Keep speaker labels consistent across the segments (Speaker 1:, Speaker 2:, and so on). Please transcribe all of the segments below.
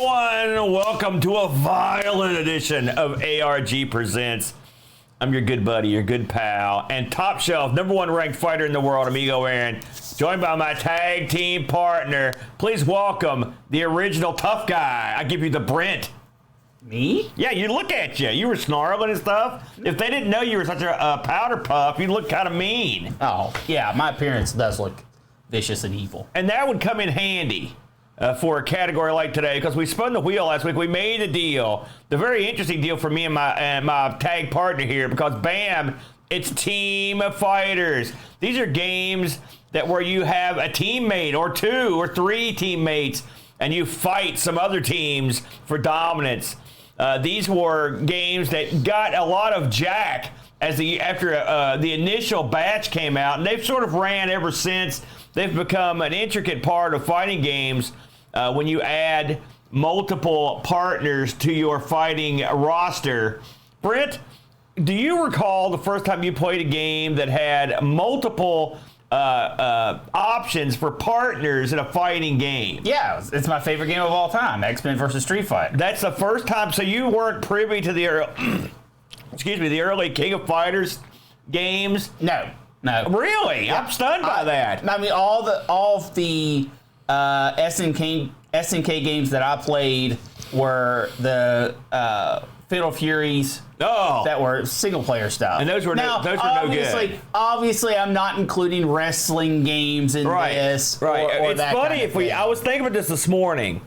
Speaker 1: everyone. Welcome to a violent edition of ARG Presents. I'm your good buddy, your good pal, and top shelf, number one ranked fighter in the world, Amigo Aaron, joined by my tag team partner. Please welcome the original tough guy. I give you the BRENT.
Speaker 2: Me?
Speaker 1: Yeah, you look at you. You were snarling and stuff. If they didn't know you were such a powder puff, you'd look kind of mean.
Speaker 2: Oh, yeah, my appearance does look vicious and evil.
Speaker 1: And that would come in handy for a category like today, because we spun the wheel last week. We made a deal, the very interesting deal for me and my tag partner here, because bam, it's team fighters. These are games where you have a teammate or two or three teammates, and you fight some other teams for dominance. These were games that got a lot of jack after the initial batch came out, and they've sort of ran ever since. They've become an intricate part of fighting games when you add multiple partners to your fighting roster. Brent, do you recall the first time you played a game that had multiple options for partners in a fighting game?
Speaker 2: Yeah, it's my favorite game of all time, X-Men versus Street Fighter.
Speaker 1: That's the first time, so you weren't privy to the early King of Fighters games?
Speaker 2: No.
Speaker 1: Really? Yeah. I'm stunned by that.
Speaker 2: I mean, all of the SNK games that I played were the Fatal Furies that were single player stuff.
Speaker 1: And those were no good.
Speaker 2: Obviously, I'm not including wrestling games in this.
Speaker 1: Right.
Speaker 2: Or
Speaker 1: it's
Speaker 2: that
Speaker 1: funny
Speaker 2: kind of
Speaker 1: I was thinking about this morning.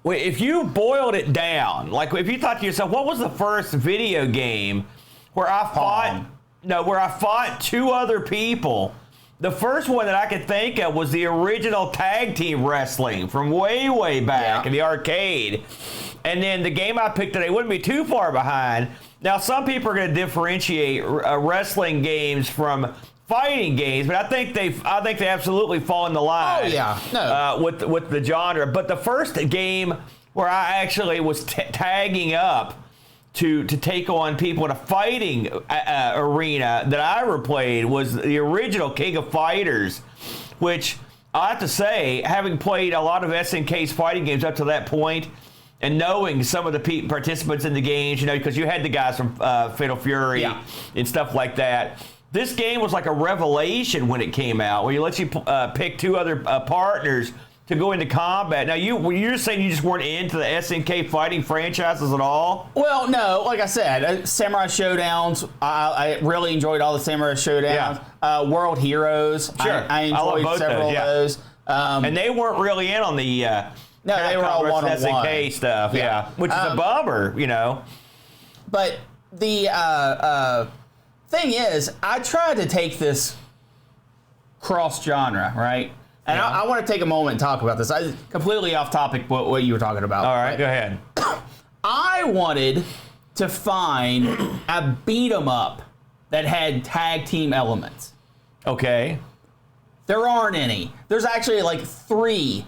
Speaker 1: If you boiled it down, like if you thought to yourself, what was the first video game where I fought two other people? The first one that I could think of was the original tag team wrestling from way back in the arcade. And then the game I picked today wouldn't be too far behind. Now, some people are going to differentiate wrestling games from fighting games, but I think they absolutely fall in the line.
Speaker 2: Oh yeah, no.
Speaker 1: With the genre. But the first game where I actually was tagging up to take on people in a fighting arena that I ever played was the original King of Fighters, which I have to say, having played a lot of SNK's fighting games up to that point, and knowing some of the participants in the games, because you had the guys from Fatal Fury and stuff like that. This game was like a revelation when it came out, where you let you pick two other partners to go into combat. Now, you're saying you just weren't into the SNK fighting franchises at all?
Speaker 2: Well, no. Like I said, Samurai Showdowns, I really enjoyed all the Samurai Showdowns.
Speaker 1: Yeah.
Speaker 2: World Heroes,
Speaker 1: sure.
Speaker 2: I enjoyed several of those.
Speaker 1: And they weren't really in on the
Speaker 2: no, they were all one-on-one
Speaker 1: SNK stuff, which is a bummer,
Speaker 2: But the thing is, I tried to take this cross-genre, right? And I want to take a moment and talk about this. Completely off topic what you were talking about.
Speaker 1: All right, go ahead.
Speaker 2: I wanted to find a beat 'em up that had tag team elements.
Speaker 1: Okay.
Speaker 2: There aren't any. There's actually like 3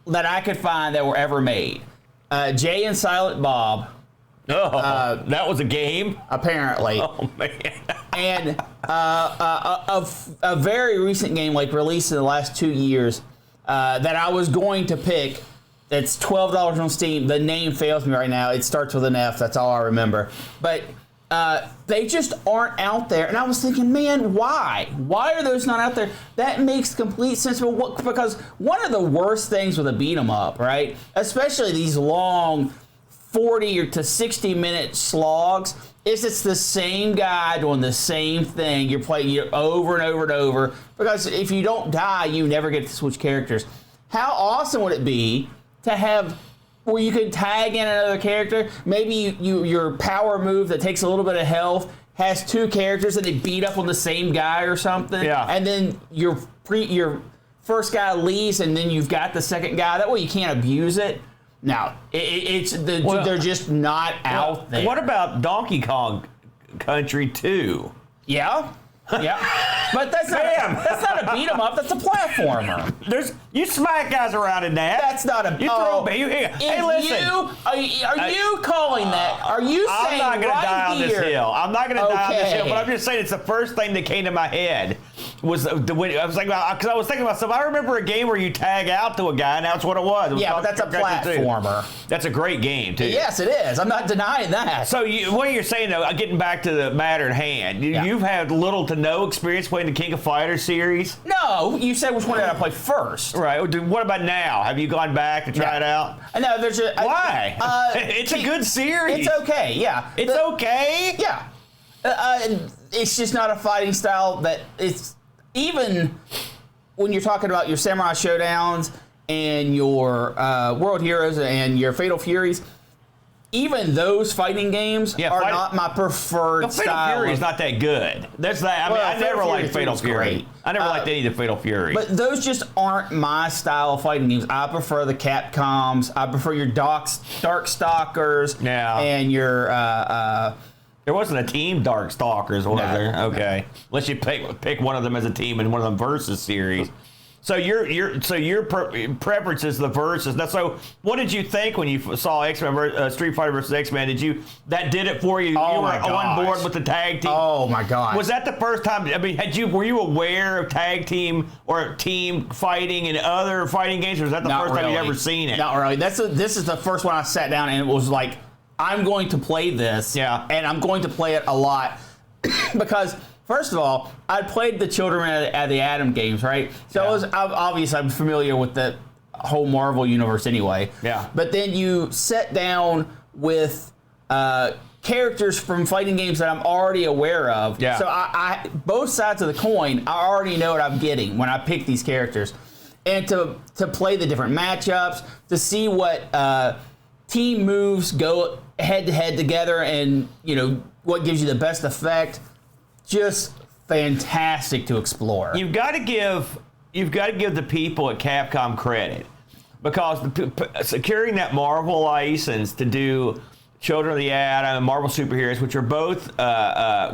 Speaker 2: that I could find that were ever made. Jay and Silent Bob.
Speaker 1: That was a game?
Speaker 2: Apparently.
Speaker 1: Oh, man.
Speaker 2: And a very recent game, like released in the last 2 years, that I was going to pick. It's $12 on Steam. The name fails me right now. It starts with an F. That's all I remember. But they just aren't out there. And I was thinking, man, why? Why are those not out there? That makes complete sense. Because one of the worst things with a beat 'em up, right? Especially these long 40 to 60 minute slogs, is it's the same guy doing the same thing. You're playing over and over and over, because if you don't die, you never get to switch characters. How awesome would it be to have where you could tag in another character? Maybe your power move that takes a little bit of health has 2 characters and they beat up on the same guy or something.
Speaker 1: Yeah.
Speaker 2: And then your first guy leaves, and then you've got the second guy. That way you can't abuse it. No, they're just not out there.
Speaker 1: What about Donkey Kong Country 2?
Speaker 2: Yeah, but that's not a beat 'em up. That's a platformer.
Speaker 1: You smack guys around in that.
Speaker 2: That's not a.
Speaker 1: Hey, listen.
Speaker 2: Are you calling that? Are you saying
Speaker 1: I'm not going to die on this hill. I'm not going to die on this hill, but I'm just saying it's the first thing that came to my head was when I was like, because I was thinking about myself. I remember a game where you tag out to a guy, and that's what it was. It was
Speaker 2: Yeah, but that's a platformer.
Speaker 1: That's a great game too.
Speaker 2: Yes, it is. I'm not denying that.
Speaker 1: So what you're saying though, getting back to the matter at hand, you've had little to no experience playing the King of Fighters series.
Speaker 2: No, you said which one did I play first?
Speaker 1: Right. What about now? Have you gone back to try it out?
Speaker 2: No, there's a
Speaker 1: why? It's a good series.
Speaker 2: It's okay. Yeah,
Speaker 1: it's okay.
Speaker 2: Yeah, it's just not a fighting style that it's. Even when you're talking about your Samurai Showdowns and your World Heroes and your Fatal Furies, even those fighting games are not my preferred style.
Speaker 1: Fatal Fury is not that good. That's that. I mean, I never liked Fatal Fury. I never liked any of the Fatal Fury.
Speaker 2: But those just aren't my style of fighting games. I prefer the Capcoms. I prefer your Darkstalkers.
Speaker 1: Yeah.
Speaker 2: And your.
Speaker 1: There wasn't a team Darkstalkers, was there? Okay. Unless you pick one of them as a team in one of them versus series. So your preference is the versus. Now, so what did you think when you saw X-Men Street Fighter versus X-Men? That did it for you?
Speaker 2: Oh,
Speaker 1: you were on board with the tag team?
Speaker 2: Oh my God!
Speaker 1: Was that the first time? I mean, were you aware of tag team or team fighting in other fighting games, or was that the first time you'd ever seen it?
Speaker 2: Not really. This is the first one I sat down and it was like, I'm going to play this, and I'm going to play it a lot because, first of all, I played the Children at the Atom games, right? So obviously I'm familiar with the whole Marvel universe anyway.
Speaker 1: Yeah.
Speaker 2: But then you sit down with characters from fighting games that I'm already aware of.
Speaker 1: Yeah.
Speaker 2: So I both sides of the coin, I already know what I'm getting when I pick these characters, and to play the different matchups, to see what team moves go head to head together, and what gives you the best effect. Just fantastic to explore.
Speaker 1: You've got to give the people at Capcom credit, because securing that Marvel license to do Children of the Atom and Marvel Superheroes, which are both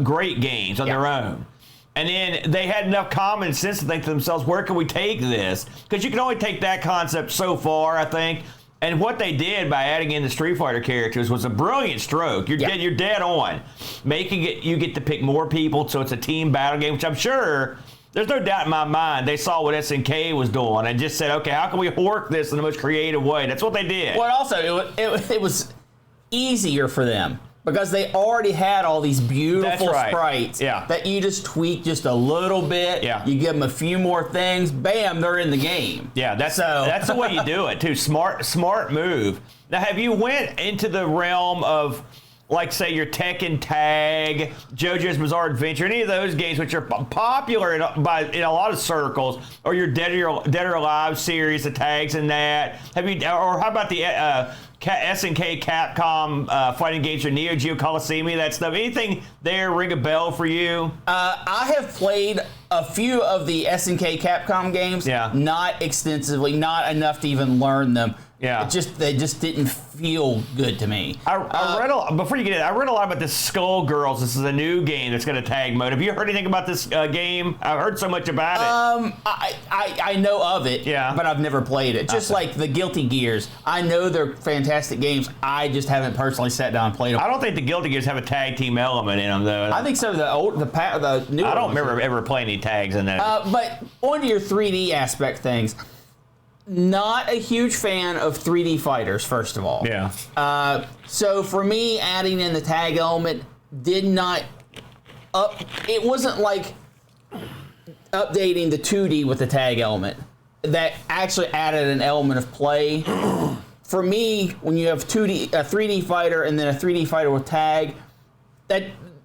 Speaker 1: great games on their own. And then they had enough common sense to think to themselves, where can we take this? Because you can only take that concept so far, I think. And what they did by adding in the Street Fighter characters was a brilliant stroke. You're dead on. Making it, you get to pick more people, so it's a team battle game, which I'm sure, there's no doubt in my mind, they saw what SNK was doing and just said, okay, how can we work this in the most creative way? That's what they did.
Speaker 2: Well, also, it was easier for them because they already had all these beautiful sprites that you just tweak just a little bit.
Speaker 1: Yeah.
Speaker 2: You give them a few more things, bam, they're in the game.
Speaker 1: Yeah, that's the way you do it, too. Smart move. Now, have you went into the realm of, like, say, your Tekken Tag, JoJo's Bizarre Adventure, any of those games which are popular in a lot of circles, or your Dead or Alive series, the tags in that? Have you, or how about the SNK Capcom fighting games, or Neo Geo Coliseum, that stuff? Anything there ring a bell for you?
Speaker 2: I have played a few of the SNK Capcom games, not extensively, not enough to even learn them.
Speaker 1: Yeah.
Speaker 2: They just didn't feel good to me.
Speaker 1: I read before you get in, I read a lot about this Skullgirls. This is a new game that's got a tag mode. Have you heard anything about this game? I've heard so much about it.
Speaker 2: I know of it, but I've never played it. Just like the Guilty Gears. I know they're fantastic games. I just haven't personally sat down and played them.
Speaker 1: I don't think the Guilty Gears have a tag team element in them, though.
Speaker 2: I think so. The new.
Speaker 1: I don't remember ever playing any tags in that.
Speaker 2: But on your 3D aspect things, not a huge fan of 3D fighters, first of all.
Speaker 1: Yeah.
Speaker 2: So for me, adding in the tag element did not it wasn't like updating the 2D with the tag element. That actually added an element of play. For me, when you have a 3D fighter and then a 3D fighter with tag,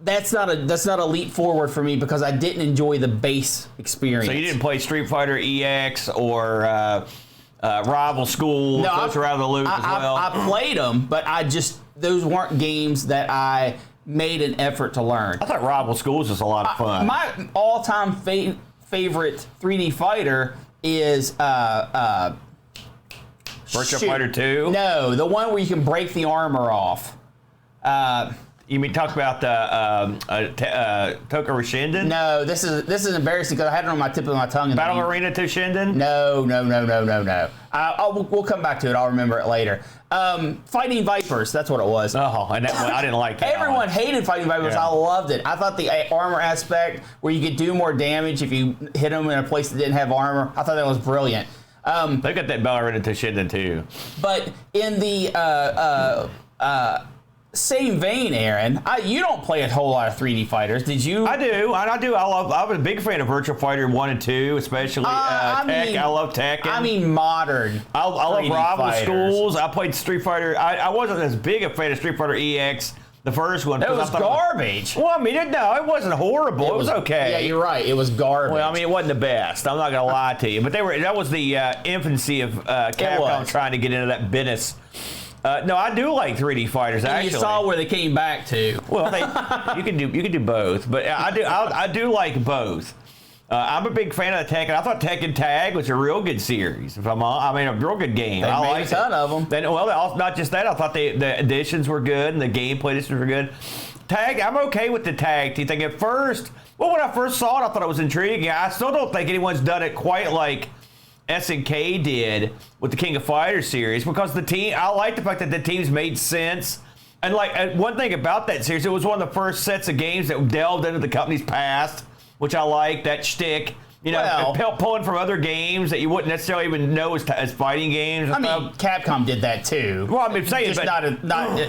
Speaker 2: that's not a leap forward for me because I didn't enjoy the base experience.
Speaker 1: So you didn't play Street Fighter EX or Rival School?
Speaker 2: No,
Speaker 1: those are out of the loop as well.
Speaker 2: I played them, but those weren't games that I made an effort to learn.
Speaker 1: I thought Rival School was just a lot of fun.
Speaker 2: My all-time favorite 3D fighter is
Speaker 1: Virtua Fighter 2?
Speaker 2: No, the one where you can break the armor off.
Speaker 1: You mean talk about Toka Shinden?
Speaker 2: No, this is embarrassing because I had it on my tip of my tongue.
Speaker 1: Battle Arena to Shinden?
Speaker 2: No. We'll come back to it. I'll remember it later. Fighting Vipers, that's what it was.
Speaker 1: Oh, and that one, I didn't like that.
Speaker 2: Everyone hated Fighting Vipers.
Speaker 1: Yeah.
Speaker 2: I loved it. I thought the armor aspect, where you could do more damage if you hit them in a place that didn't have armor, I thought that was brilliant.
Speaker 1: They got that Battle Arena to Shinden too.
Speaker 2: But in the same vein, Aaron, you don't play a whole lot of 3D fighters, did you?
Speaker 1: I do. I was a big fan of Virtua Fighter 1 and 2, especially Tekken. I love Tekken.
Speaker 2: I mean modern.
Speaker 1: I love
Speaker 2: 3D
Speaker 1: Rival
Speaker 2: fighters.
Speaker 1: Schools. I played Street Fighter. I wasn't as big a fan of Street Fighter EX, the first one.
Speaker 2: It was garbage.
Speaker 1: Well, I mean, it wasn't horrible. It was okay.
Speaker 2: Yeah, you're right. It was garbage.
Speaker 1: Well, I mean, it wasn't the best. I'm not going to lie to you. But that was the infancy of Capcom trying to get into that business. No, I do like 3D fighters.
Speaker 2: And
Speaker 1: actually,
Speaker 2: you saw where they came back to.
Speaker 1: Well, you can do both, but I do like both. I'm a big fan of the Tekken. I thought Tekken Tag was a real good series. If I'm on, I mean, a real good game.
Speaker 2: They
Speaker 1: I
Speaker 2: made
Speaker 1: liked
Speaker 2: a ton of them.
Speaker 1: Then, well, not just that. I thought the additions were good and the gameplay additions were good. Tag, I'm okay with the tag team thing. At first, well, when I first saw it, I thought it was intriguing. I still don't think anyone's done it quite like SNK did with the King of Fighters series, because I like the fact that the teams made sense. And like one thing about that series, it was one of the first sets of games that delved into the company's past, which I like that shtick. You know, pulling from other games that you wouldn't necessarily even know as fighting games.
Speaker 2: I mean, Capcom did that too.
Speaker 1: Well, I mean,
Speaker 2: just not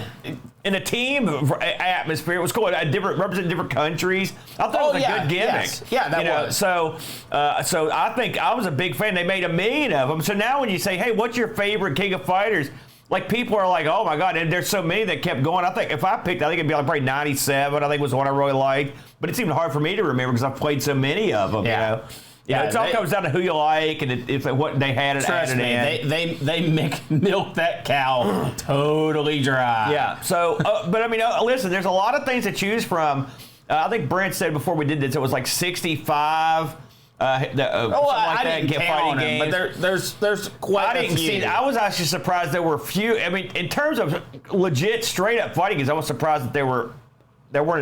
Speaker 1: in a team atmosphere. It was cool. Representing different countries. I thought it was a good gimmick.
Speaker 2: Yes. Yeah, that was.
Speaker 1: So I think I was a big fan. They made 1 million of them. So now when you say, hey, what's your favorite King of Fighters? Like, people are like, oh my God, and there's so many that kept going. I think if I picked, I think it'd be like probably 97, I think was the one I really liked. But it's even hard for me to remember because I've played so many of them,
Speaker 2: yeah.
Speaker 1: you know. Yeah, it all comes down to who you like and if what they had it
Speaker 2: Trust
Speaker 1: added
Speaker 2: me,
Speaker 1: in.
Speaker 2: they milk that cow totally dry.
Speaker 1: Yeah. So, but I mean, listen, there's a lot of things to choose from. I think Brent said before we did this, it was like 65.
Speaker 2: I didn't count them, but there's quite a few.
Speaker 1: See. I was actually surprised there were few. I mean, in terms of legit, straight up fighting games, I was surprised that there weren't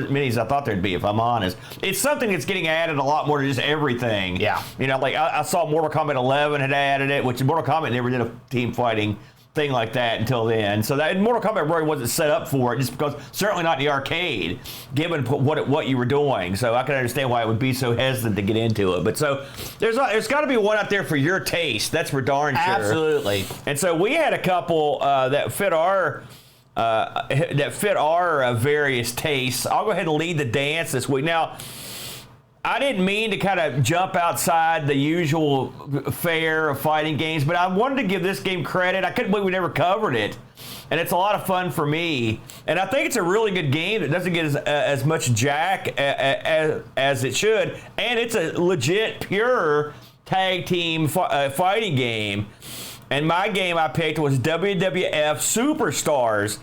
Speaker 1: as many as I thought there'd be, if I'm honest. It's something that's getting added a lot more to just everything.
Speaker 2: Yeah.
Speaker 1: You know, like I saw Mortal Kombat 11 had added it, which Mortal Kombat never did a team fighting thing like that until then. So that Mortal Kombat really wasn't set up for it, just because certainly not in the arcade, given what you were doing. So I can understand why it would be so hesitant to get into it. But so there's got to be one out there for your taste. That's for darn sure.
Speaker 2: Absolutely.
Speaker 1: And so we had a couple that fit our various tastes. I'll go ahead and lead the dance this week. Now, I didn't mean to kind of jump outside the usual fare of fighting games, but I wanted to give this game credit. I couldn't believe we never covered it, and it's a lot of fun for me. And I think it's a really good game that doesn't get as much jack as it should, and it's a legit, pure tag team fighting game. And my game I picked was WWF Superstars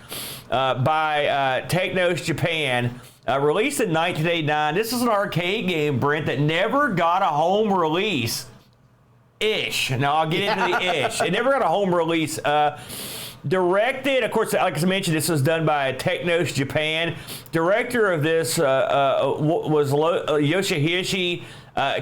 Speaker 1: by Technos Japan. Released in 1989. This is an arcade game, Brent, that never got a home release. Ish. Now, I'll get into the ish. It never got a home release. Directed, of course, like I mentioned, this was done by Technos Japan. Director of this was Yoshihisa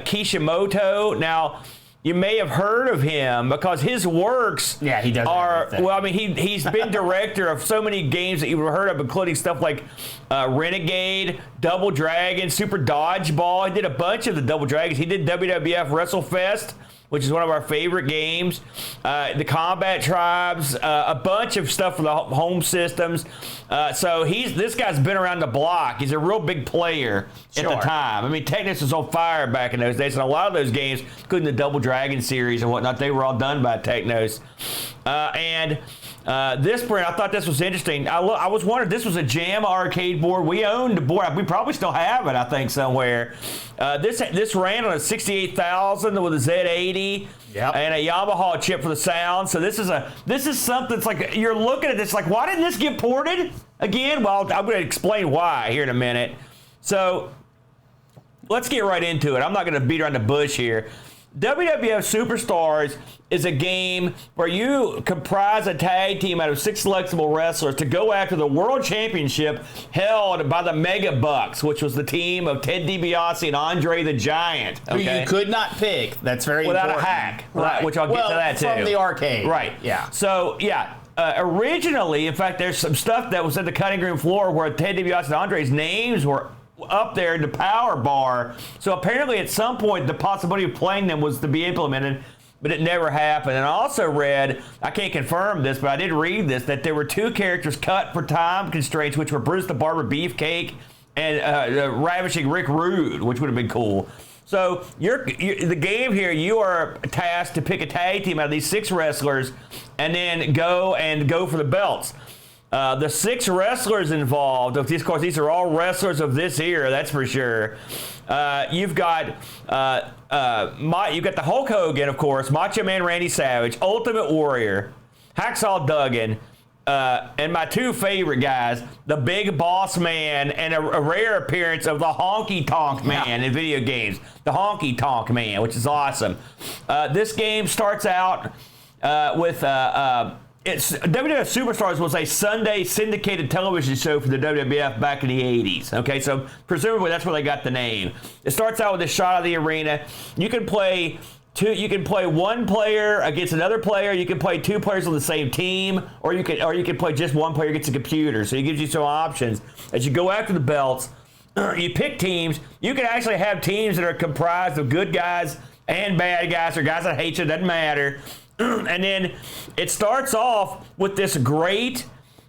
Speaker 1: Kishimoto. Now, you may have heard of him because his works
Speaker 2: he does everything.
Speaker 1: Well, I mean, he's been director of so many games that you've heard of, including stuff like Renegade, Double Dragon, Super Dodgeball. He did a bunch of the Double Dragons. He did WWF WrestleFest, which is one of our favorite games. The Combat Tribes, a bunch of stuff for the home systems. So this guy's been around the block. He's a real big player at the time. I mean, Technos was on fire back in those days, and a lot of those games, including the Double Dragon series and whatnot, they were all done by Technos. This brand, I thought this was interesting. I was wondering, this was a Jam arcade board. We owned the board. We probably still have it, I think, somewhere. This ran on a 68,000 with a Z80 and a Yamaha chip for the sound. So this is something that's like, you're looking at this like, why didn't this get ported again? Well, I'm going to explain why here in a minute. So let's get right into it. I'm not going to beat around the bush here. WWF Superstars is a game where you comprise a tag team out of 6 selectable wrestlers to go after the World Championship held by the Mega Bucks, which was the team of Ted DiBiase and Andre the Giant.
Speaker 2: Who you could not pick. That's very
Speaker 1: without
Speaker 2: important.
Speaker 1: a hack,
Speaker 2: Right.
Speaker 1: Which I'll get to that too.
Speaker 2: From the arcade.
Speaker 1: Right.
Speaker 2: Yeah.
Speaker 1: So, yeah. Originally, in fact, there's some stuff that was at the cutting room floor where Ted DiBiase and Andre's names were up there in the power bar. So apparently at some point the possibility of playing them was to be implemented, but it never happened. And I also read, I can't confirm this, but I did read this, that there were 2 characters cut for time constraints, which were Bruce the Barber Beefcake and Ravishing Rick Rude, which would have been cool. So the game here, you are tasked to pick a tag team out of these 6 wrestlers and then go for the belts. The 6 wrestlers involved, of course, these are all wrestlers of this era, that's for sure. You've got the Hulk Hogan, of course, Macho Man Randy Savage, Ultimate Warrior, Hacksaw Duggan, and my 2 favorite guys, the Big Boss Man and a rare appearance of the Honky Tonk Man in video games, the Honky Tonk Man, which is awesome. This game starts out with WWF Superstars was a Sunday syndicated television show for the WWF back in the 80s. Okay, so presumably that's where they got the name. It starts out with a shot of the arena. You can play 1 player against another player. You can play 2 players on the same team, or you can play just 1 player against a computer. So it gives you some options as you go after the belts. You pick teams. You can actually have teams that are comprised of good guys and bad guys, or guys that hate you. Doesn't matter. And then it starts off with this great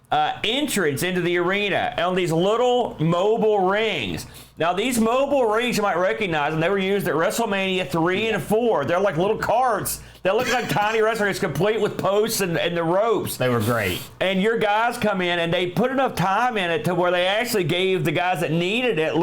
Speaker 1: entrance into the arena on these little mobile rings. Now, these mobile rings, you might recognize them. They were used at WrestleMania 3 and 4. They're like little carts. They look like tiny wrestlers, complete with posts and the ropes.
Speaker 2: They were great.
Speaker 1: And your guys come in, and they put enough time in it to where they actually gave the guys that needed it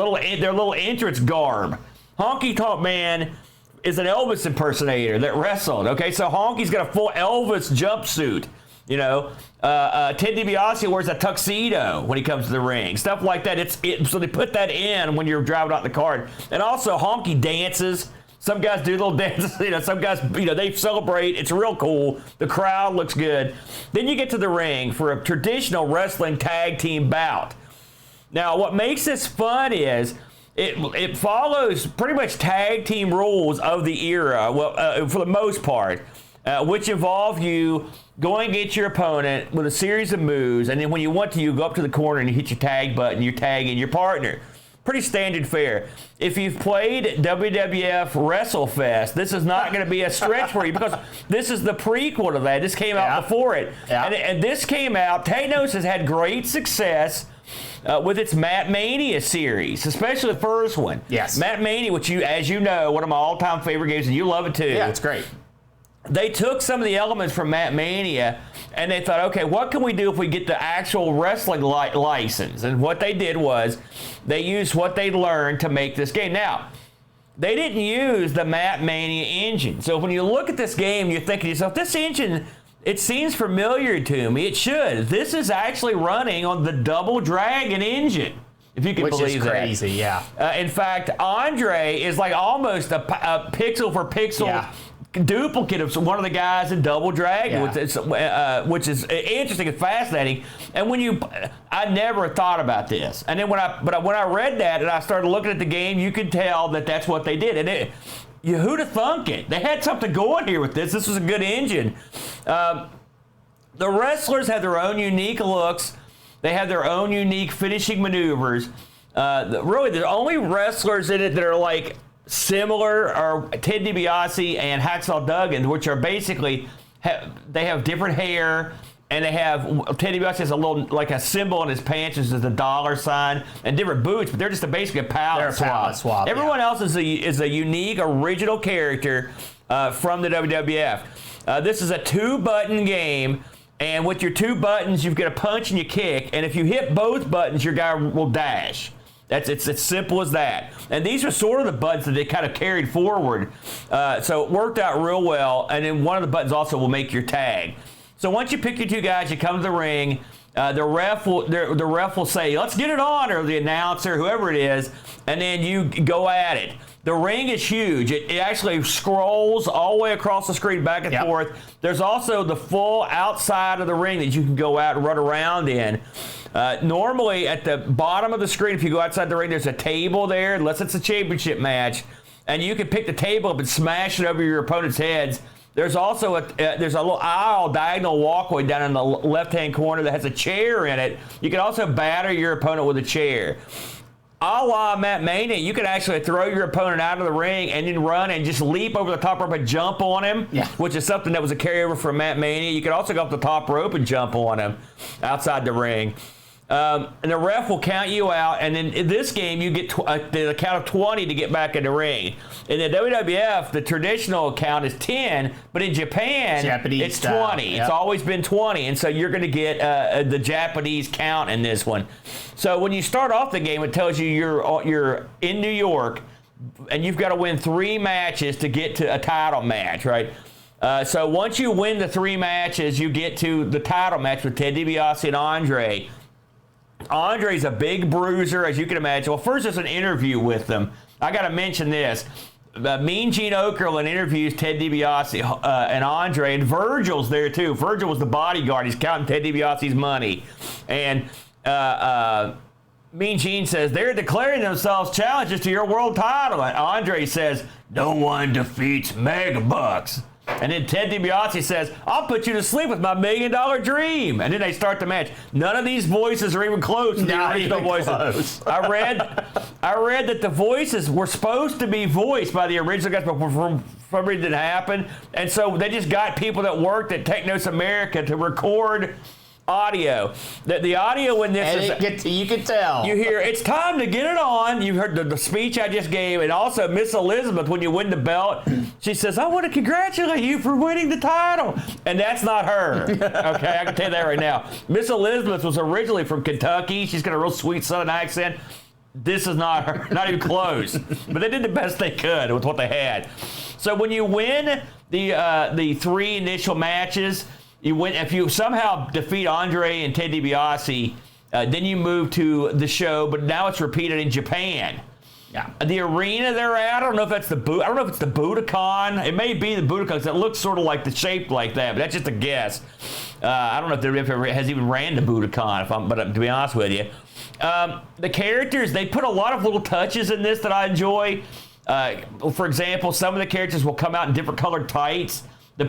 Speaker 1: their little entrance garb. Honky Tonk Man is an Elvis impersonator that wrestled. Okay, so Honky's got a full Elvis jumpsuit. You know, Ted DiBiase wears a tuxedo when he comes to the ring. Stuff like that. So they put that in when you're driving out the card. And also Honky dances. Some guys do little dances. You know, some guys, they celebrate. It's real cool. The crowd looks good. Then you get to the ring for a traditional wrestling tag team bout. Now, what makes this fun is it follows pretty much tag team rules of the era, for the most part, which involve you going against your opponent with a series of moves, and then when you want to, you go up to the corner and you hit your tag button, you're tagging your partner. Pretty standard fare. If you've played WWF WrestleFest, this is not going to be a stretch for you, because this is the prequel to that. This came out before it. Yeah. And this came out, Thanos has had great success with its Matt Mania series, especially the first one.
Speaker 2: Yes.
Speaker 1: Matt Mania, which as you know, one of my all-time favorite games, and you love it too.
Speaker 2: Yeah, it's great.
Speaker 1: They took some of the elements from Matt Mania, and they thought, okay, what can we do if we get the actual wrestling license? And what they did was they used what they learned to make this game. Now, they didn't use the Matt Mania engine. So when you look at this game, you're thinking to yourself, this engine, it seems familiar to me. It should. This is actually running on the Double Dragon engine, if you can believe that.
Speaker 2: Which is crazy, yeah.
Speaker 1: In fact, Andre is like almost a pixel for pixel duplicate of one of the guys in Double Dragon, which is interesting and fascinating. And I never thought about this. And then when I read that and I started looking at the game, you could tell that that's what they did. And who'd have thunk it? They had something going here with this. This was a good engine. The wrestlers have their own unique looks. They have their own unique finishing maneuvers. Really, the only wrestlers in it that are like similar are Ted DiBiase and Hacksaw Duggan, which are basically they have different hair, and they have Ted DiBiase has a little like a symbol on his pants, which is the dollar sign, and different boots, but they're just basically a palette swap. Everyone else is a unique original character from the WWF. This is a 2-button game. And with your 2 buttons, you've got a punch and you kick. And if you hit both buttons, your guy will dash. It's as simple as that. And these are sort of the buttons that they kind of carried forward. So it worked out real well. And then one of the buttons also will make your tag. So once you pick your 2 guys, you come to the ring. the ref will say, let's get it on, or the announcer, whoever it is, and then you go at it. The ring is huge. It actually scrolls all the way across the screen back and forth. There's also the full outside of the ring that you can go out and run around in. Normally, at the bottom of the screen, if you go outside the ring, there's a table there, unless it's a championship match, and you can pick the table up and smash it over your opponent's heads. There's also there's a little aisle, diagonal walkway down in the left-hand corner that has a chair in it. You can also batter your opponent with a chair. A la Matt Mania, you can actually throw your opponent out of the ring and then run and just leap over the top rope and jump on him, which is something that was a carryover from Matt Mania. You can also go up the top rope and jump on him outside the ring. And the ref will count you out, and then in this game, you get the count of 20 to get back in the ring. In the WWF, the traditional count is 10, but in Japan, it's 20. Yep. It's always been 20, and so you're going to get the Japanese count in this one. So when you start off the game, it tells you you're in New York, and you've got to win 3 matches to get to a title match, right? So once you win the 3 matches, you get to the title match with Ted DiBiase and Andre. Andre's a big bruiser, as you can imagine. Well, first there's an interview with them. I got to mention this. Mean Gene Okerlund interviews Ted DiBiase and Andre, and Virgil's there too. Virgil was the bodyguard. He's counting Ted DiBiase's money. And Mean Gene says, they're declaring themselves challengers to your world title. And Andre says, no one defeats Megabucks. And then Ted DiBiase says, I'll put you to sleep with my $1 million dream. And then they start the match. None of these voices are even close to the original voices. Close. I read that the voices were supposed to be voiced by the original guys, but for some reason it didn't happen. And so they just got people that worked at Technos America to record audio. The audio in this is,
Speaker 2: you can tell.
Speaker 1: You hear, it's time to get it on. You heard the speech I just gave, and also Miss Elizabeth, when you win the belt, she says, I want to congratulate you for winning the title. And that's not her. Okay, I can tell you that right now. Miss Elizabeth was originally from Kentucky. She's got a real sweet Southern accent. This is not her, not even close. But they did the best they could with what they had. So when you win the 3 initial matches, you win. If you somehow defeat Andre and Ted DiBiase, then you move to the show, but now it's repeated in Japan. Yeah. The arena they're at, I don't know if that's I don't know if it's the Budokan. It may be the Budokan because it looks sort of like the shape like that, but that's just a guess. I don't know if the WWF ever has even ran the Budokan, but to be honest with you. The characters, they put a lot of little touches in this that I enjoy. For example, some of the characters will come out in different colored tights. For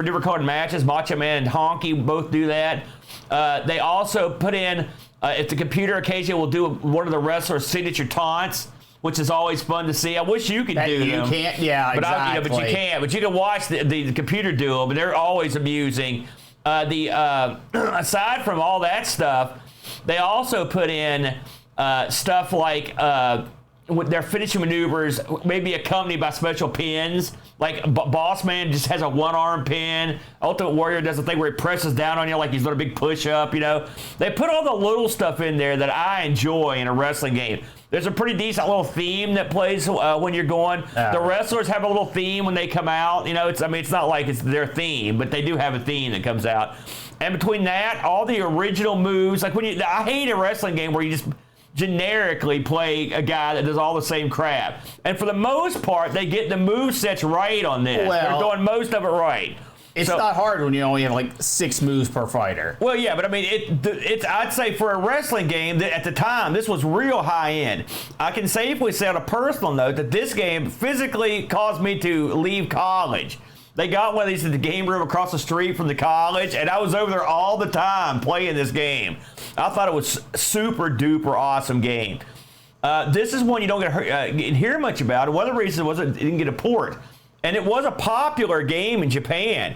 Speaker 1: different colored matches, Macho Man and Honky both do that. They also put in, if the computer occasionally will do one of the wrestlers' signature taunts, which is always fun to see. I wish you could do them.
Speaker 2: You can't, yeah,
Speaker 1: but
Speaker 2: exactly.
Speaker 1: But you can't. But you can watch the computer do them, and they're always amusing. Aside from all that stuff, they also put in stuff like with their finishing maneuvers, maybe accompanied by special pins. Like Boss Man just has a 1-arm pin. Ultimate Warrior does a thing where he presses down on you like he's doing a big push-up, you know. They put all the little stuff in there that I enjoy in a wrestling game. There's a pretty decent little theme that plays when you're going. The wrestlers have a little theme when they come out. You know, it's not like it's their theme, but they do have a theme that comes out. And between that, all the original moves, like I hate a wrestling game where you just generically play a guy that does all the same crap. And for the most part, they get the movesets right on this. They're doing most of it right.
Speaker 2: It's not hard when you only have like 6 moves per fighter.
Speaker 1: Well, yeah, but I mean, it's I'd say for a wrestling game that at the time, this was real high end. I can safely say on a personal note that this game physically caused me to leave college. They got one of these in the game room across the street from the college, and I was over there all the time playing this game. I thought it was super duper awesome game. This is one you don't get hear much about. And one of the reasons was it didn't get a port. And it was a popular game in Japan.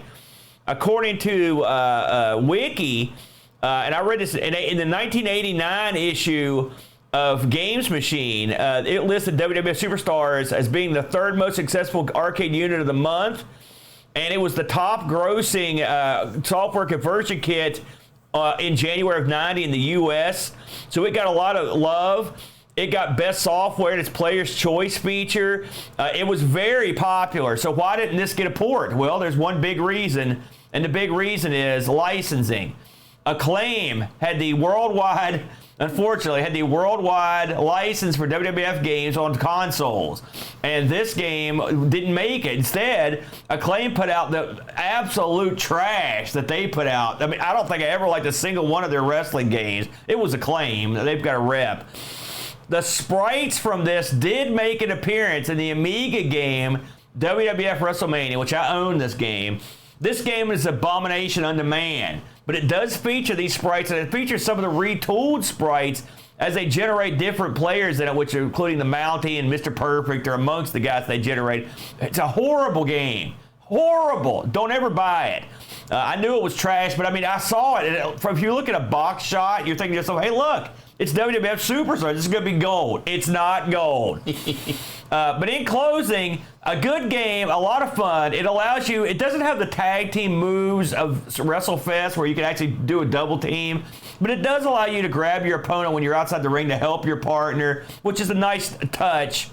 Speaker 1: According to Wiki, and I read this in the 1989 issue of Games Machine, it listed WWF Superstars as being the 3rd most successful arcade unit of the month. And it was the top grossing software conversion kit in January of '90 in the U.S. So it got a lot of love. It got best software in its Player's Choice feature. It was very popular. So why didn't this get a port? Well, there's one big reason, and the big reason is licensing. Acclaim had the worldwide, unfortunately, had the worldwide license for WWF games on consoles. And this game didn't make it. Instead, Acclaim put out the absolute trash that they put out. I mean, I don't think I ever liked a single one of their wrestling games. It was Acclaim. They've got a rep. The sprites from this did make an appearance in the Amiga game, WWF WrestleMania, which I own this game. This game is abomination unto man, but it does feature these sprites, and it features some of the retooled sprites as they generate different players in it, which are including the Mountie and Mr. Perfect are amongst the guys they generate. It's a horrible game. Horrible. Don't ever buy it. I knew it was trash, but I mean, I saw it. If you look at a box shot, you're thinking to yourself, hey, look, it's WWF Superstars. This is going to be gold. It's not gold. But in closing, a good game, a lot of fun. It allows you, it doesn't have the tag team moves of WrestleFest where you can actually do a double team, but it does allow you to grab your opponent when you're outside the ring to help your partner, which is a nice touch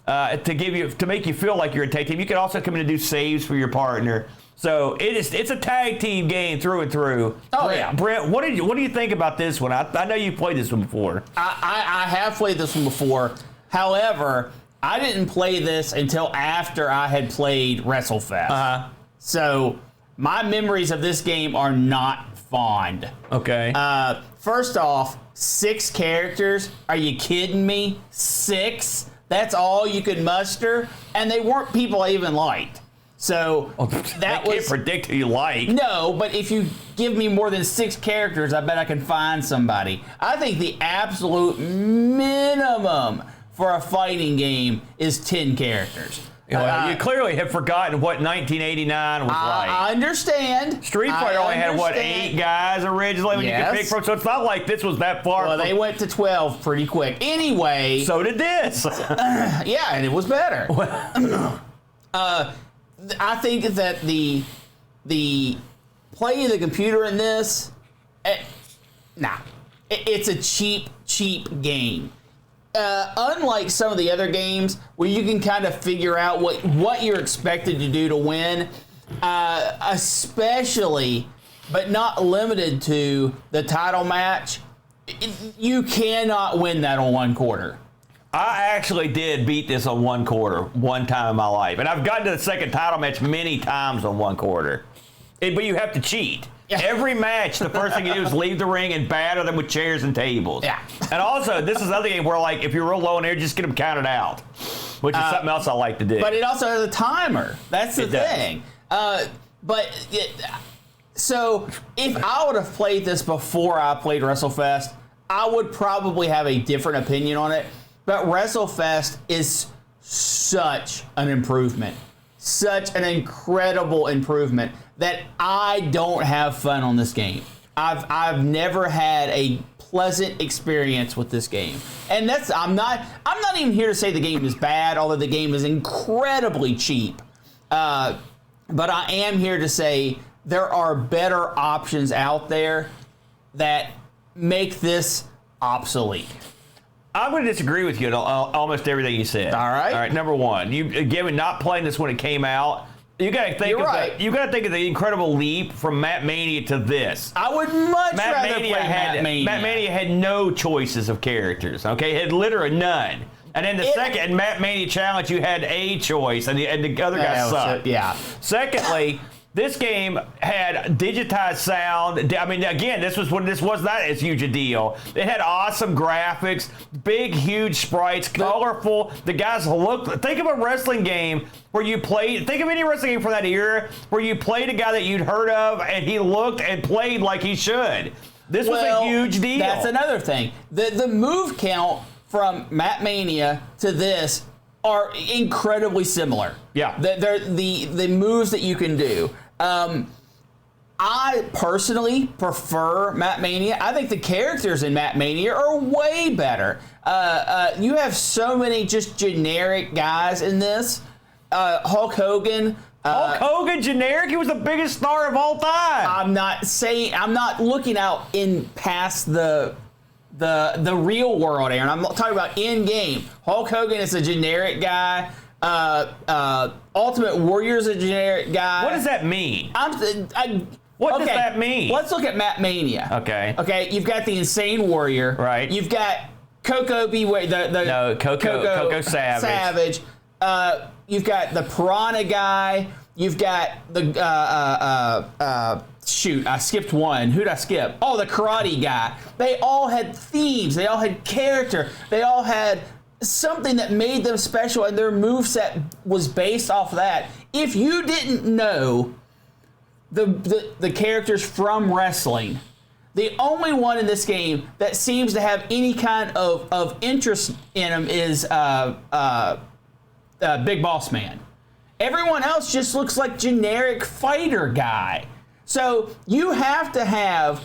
Speaker 1: to make you feel like you're a tag team. You can also come in and do saves for your partner. So it's a tag team game through and through.
Speaker 2: Oh,
Speaker 1: Brent,
Speaker 2: yeah.
Speaker 1: Brent, what do you think about this one? I know you've played this one before.
Speaker 2: I have played this one before. However, I didn't play this until after I had played WrestleFest. So my memories of this game are not fond.
Speaker 1: Okay.
Speaker 2: First off, 6 characters. Are you kidding me? 6? That's all you could muster? And they weren't people I even liked. So that
Speaker 1: I can't predict who you like.
Speaker 2: No, but if you give me more than 6 characters, I bet I can find somebody. I think the absolute minimum for a fighting game is 10 characters.
Speaker 1: Well, you clearly have forgotten what 1989 was like.
Speaker 2: I understand.
Speaker 1: Street Fighter only had, what, 8 guys originally when you could pick from? So it's not like this was that far.
Speaker 2: Well, they went to 12 pretty quick. Anyway.
Speaker 1: So did this.
Speaker 2: Yeah, and it was better. I think that the playing the computer in this, it's a cheap game. Unlike some of the other games where you can kind of figure out what you're expected to do to win, especially, but not limited to, the title match, you cannot win that on 1 quarter.
Speaker 1: I actually did beat this on 1 quarter one time in my life. And I've gotten to the second title match many times on 1 quarter. But you have to cheat. Yeah. Every match, the first thing you do is leave the ring and batter them with chairs and tables. Yeah. And also, this is another game where, like, if you're real low in air, just get them counted out, which is something else I like to do.
Speaker 2: But it also has a timer. That's the thing. So if I would have played this before I played WrestleFest, I would probably have a different opinion on it. But WrestleFest is such an improvement, such an incredible improvement that I don't have fun on this game. I've never had a pleasant experience with this game, and I'm not even here to say the game is bad, although the game is incredibly cheap. But I am here to say there are better options out there that make this obsolete.
Speaker 1: I'm going to disagree with you on almost everything you said.
Speaker 2: All right.
Speaker 1: All right. Number one, given not playing this when it came out, you got to think you got to think of the incredible leap from Matt Mania to this.
Speaker 2: I would much rather play Matt Mania.
Speaker 1: Matt Mania had no choices of characters. Okay, it had literally none. And then the second Matt Mania Challenge, you had a choice, and the other guy sucked.
Speaker 2: Yeah.
Speaker 1: Secondly, this game had digitized sound. I mean, again, this was not as huge a deal. It had awesome graphics, big, huge sprites, colorful. The guys looked. Think of a wrestling game where you played. Think of any wrestling game from that era where you played a guy that you'd heard of and he looked and played like he should. This was a huge deal.
Speaker 2: That's another thing. The move count from Matt Mania to this are incredibly similar.
Speaker 1: Yeah.
Speaker 2: They're the moves that you can do. I personally prefer Matt Mania. I think the characters in Matt Mania are way better. You have so many just generic guys in this. Hulk Hogan.
Speaker 1: Hulk Hogan generic? He was the biggest star of all time.
Speaker 2: I'm not looking out in past the real world, Aaron. I'm talking about in game. Hulk Hogan is a generic guy. Ultimate Warrior's a generic guy.
Speaker 1: What does that mean? What does that mean?
Speaker 2: Let's look at Map Mania.
Speaker 1: Okay.
Speaker 2: Okay, you've got the Insane Warrior.
Speaker 1: Right.
Speaker 2: You've got Coco
Speaker 1: Coco Savage.
Speaker 2: You've got the Piranha Guy. You've got the shoot, I skipped one. Who'd I skip? Oh, the Karate Guy. They all had themes. They all had character. They all had something that made them special, and their moveset was based off of that. If you didn't know the characters from wrestling, the only one in this game that seems to have any kind of interest in him is Big Boss Man. Everyone else just looks like generic fighter guy. So you have to have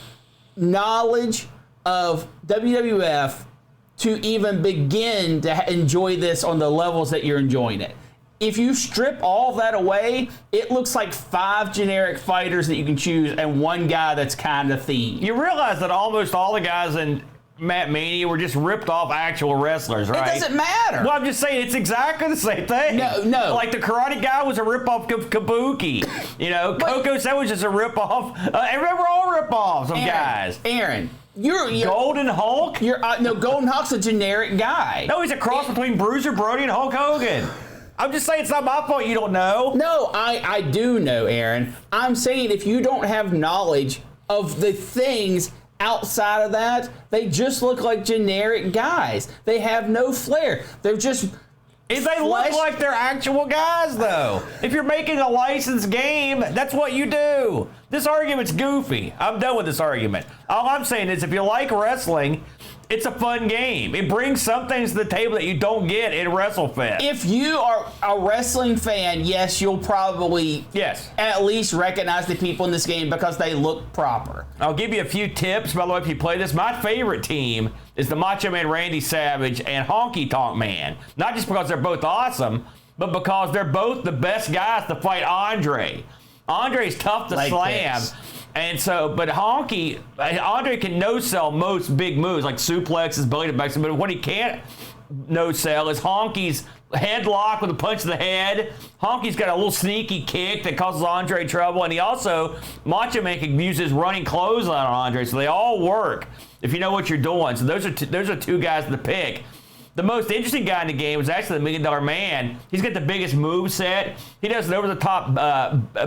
Speaker 2: knowledge of WWF to even begin to enjoy this on the levels that you're enjoying it. If you strip all that away, it looks like 5 generic fighters that you can choose and one guy that's kind of themed.
Speaker 1: You realize that almost all the guys in Map Mania were just ripped off actual wrestlers, right?
Speaker 2: It doesn't matter.
Speaker 1: Well, I'm just saying it's exactly the same thing.
Speaker 2: No.
Speaker 1: Like the Karate Guy was a ripoff of Kabuki. Coco Savage is a ripoff. And we're all ripoffs of guys.
Speaker 2: Aaron, you're
Speaker 1: Golden Hulk?
Speaker 2: No, Golden Hulk's a generic guy.
Speaker 1: No, he's a cross between Bruiser Brody and Hulk Hogan. I'm just saying it's not my fault you don't know.
Speaker 2: No, I do know, Aaron. I'm saying if you don't have knowledge of the things outside of that, they just look like generic guys. They have no flair. They're just...
Speaker 1: If they look like they're actual guys, though. If you're making a licensed game, that's what you do. This argument's goofy. I'm done with this argument. All I'm saying is if you like wrestling, it's a fun game. It brings some things to the table that you don't get in WrestleFest.
Speaker 2: If you are a wrestling fan, yes, you'll probably at least recognize the people in this game because they look proper.
Speaker 1: I'll give you a few tips, by the way, if you play this. My favorite team is the Macho Man Randy Savage and Honky Tonk Man. Not just because they're both awesome, but because they're both the best guys to fight Andre. Andre's tough to slam. And so, but Andre can no-sell most big moves, like suplexes, belly to back. But what he can't no-sell is Honky's headlock with a punch to the head. Honky's got a little sneaky kick that causes Andre trouble. And he also, Macho Man can use his running clothesline on Andre. So they all work if you know what you're doing. So those are two guys to pick. The most interesting guy in the game was actually the $1 Million Man. He's got the biggest move set. He does an over-the-top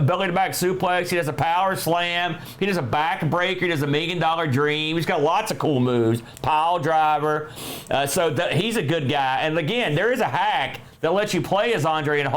Speaker 1: belly-to-back suplex. He does a power slam. He does a back breaker. He does a $1 Million Dream. He's got lots of cool moves. Pile driver. He's a good guy. And again, there is a hack that lets you play as Andre and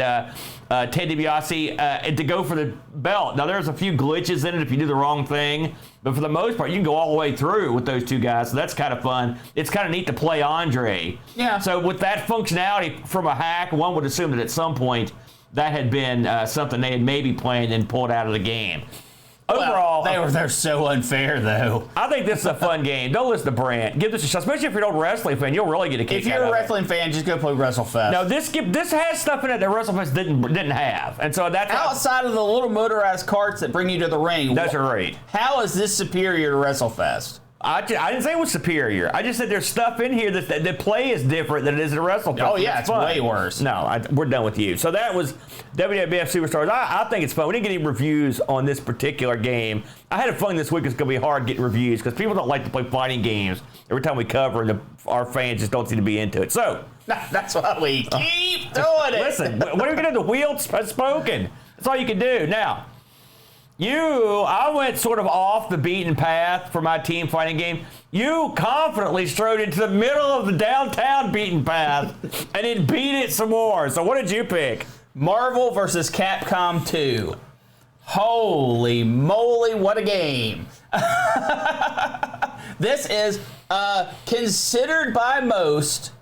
Speaker 1: Ted DiBiase to go for the belt. Now, there's a few glitches in it if you do the wrong thing. But for the most part, you can go all the way through with those two guys, so that's kind of fun. It's kind of neat to play Andre.
Speaker 2: Yeah.
Speaker 1: So with that functionality from a hack, one would assume that at some point that had been something they had maybe played and pulled out of the game. Overall,
Speaker 2: they're so unfair, though.
Speaker 1: I think this is a fun game. Don't listen to Brent. Give this a shot, especially if you're an old wrestling fan. You'll really get a kick out of it.
Speaker 2: If you're a wrestling fan, just go play WrestleFest.
Speaker 1: No, this has stuff in it that WrestleFest didn't have, and so that's
Speaker 2: outside of the little motorized carts that bring you to the ring.
Speaker 1: That's right.
Speaker 2: How is this superior to WrestleFest?
Speaker 1: I didn't say it was superior. I just said there's stuff in here that the play is different than it is at WrestleFest.
Speaker 2: Oh, yeah, it's way worse.
Speaker 1: No, we're done with you. So that was WWF Superstars. I think it's fun. We didn't get any reviews on this particular game. I had a fun this week. It's going to be hard getting reviews because people don't like to play fighting games. Every time we cover, our fans just don't seem to be into it. So
Speaker 2: that's why we keep doing it.
Speaker 1: Listen, what are we going to do? The wheel has spoken. That's all you can do. Now, I went sort of off the beaten path for my team fighting game. You confidently strode into the middle of the downtown beaten path and then beat it some more. So what did you pick?
Speaker 2: Marvel versus Capcom 2. Holy moly, what a game. This is considered by most,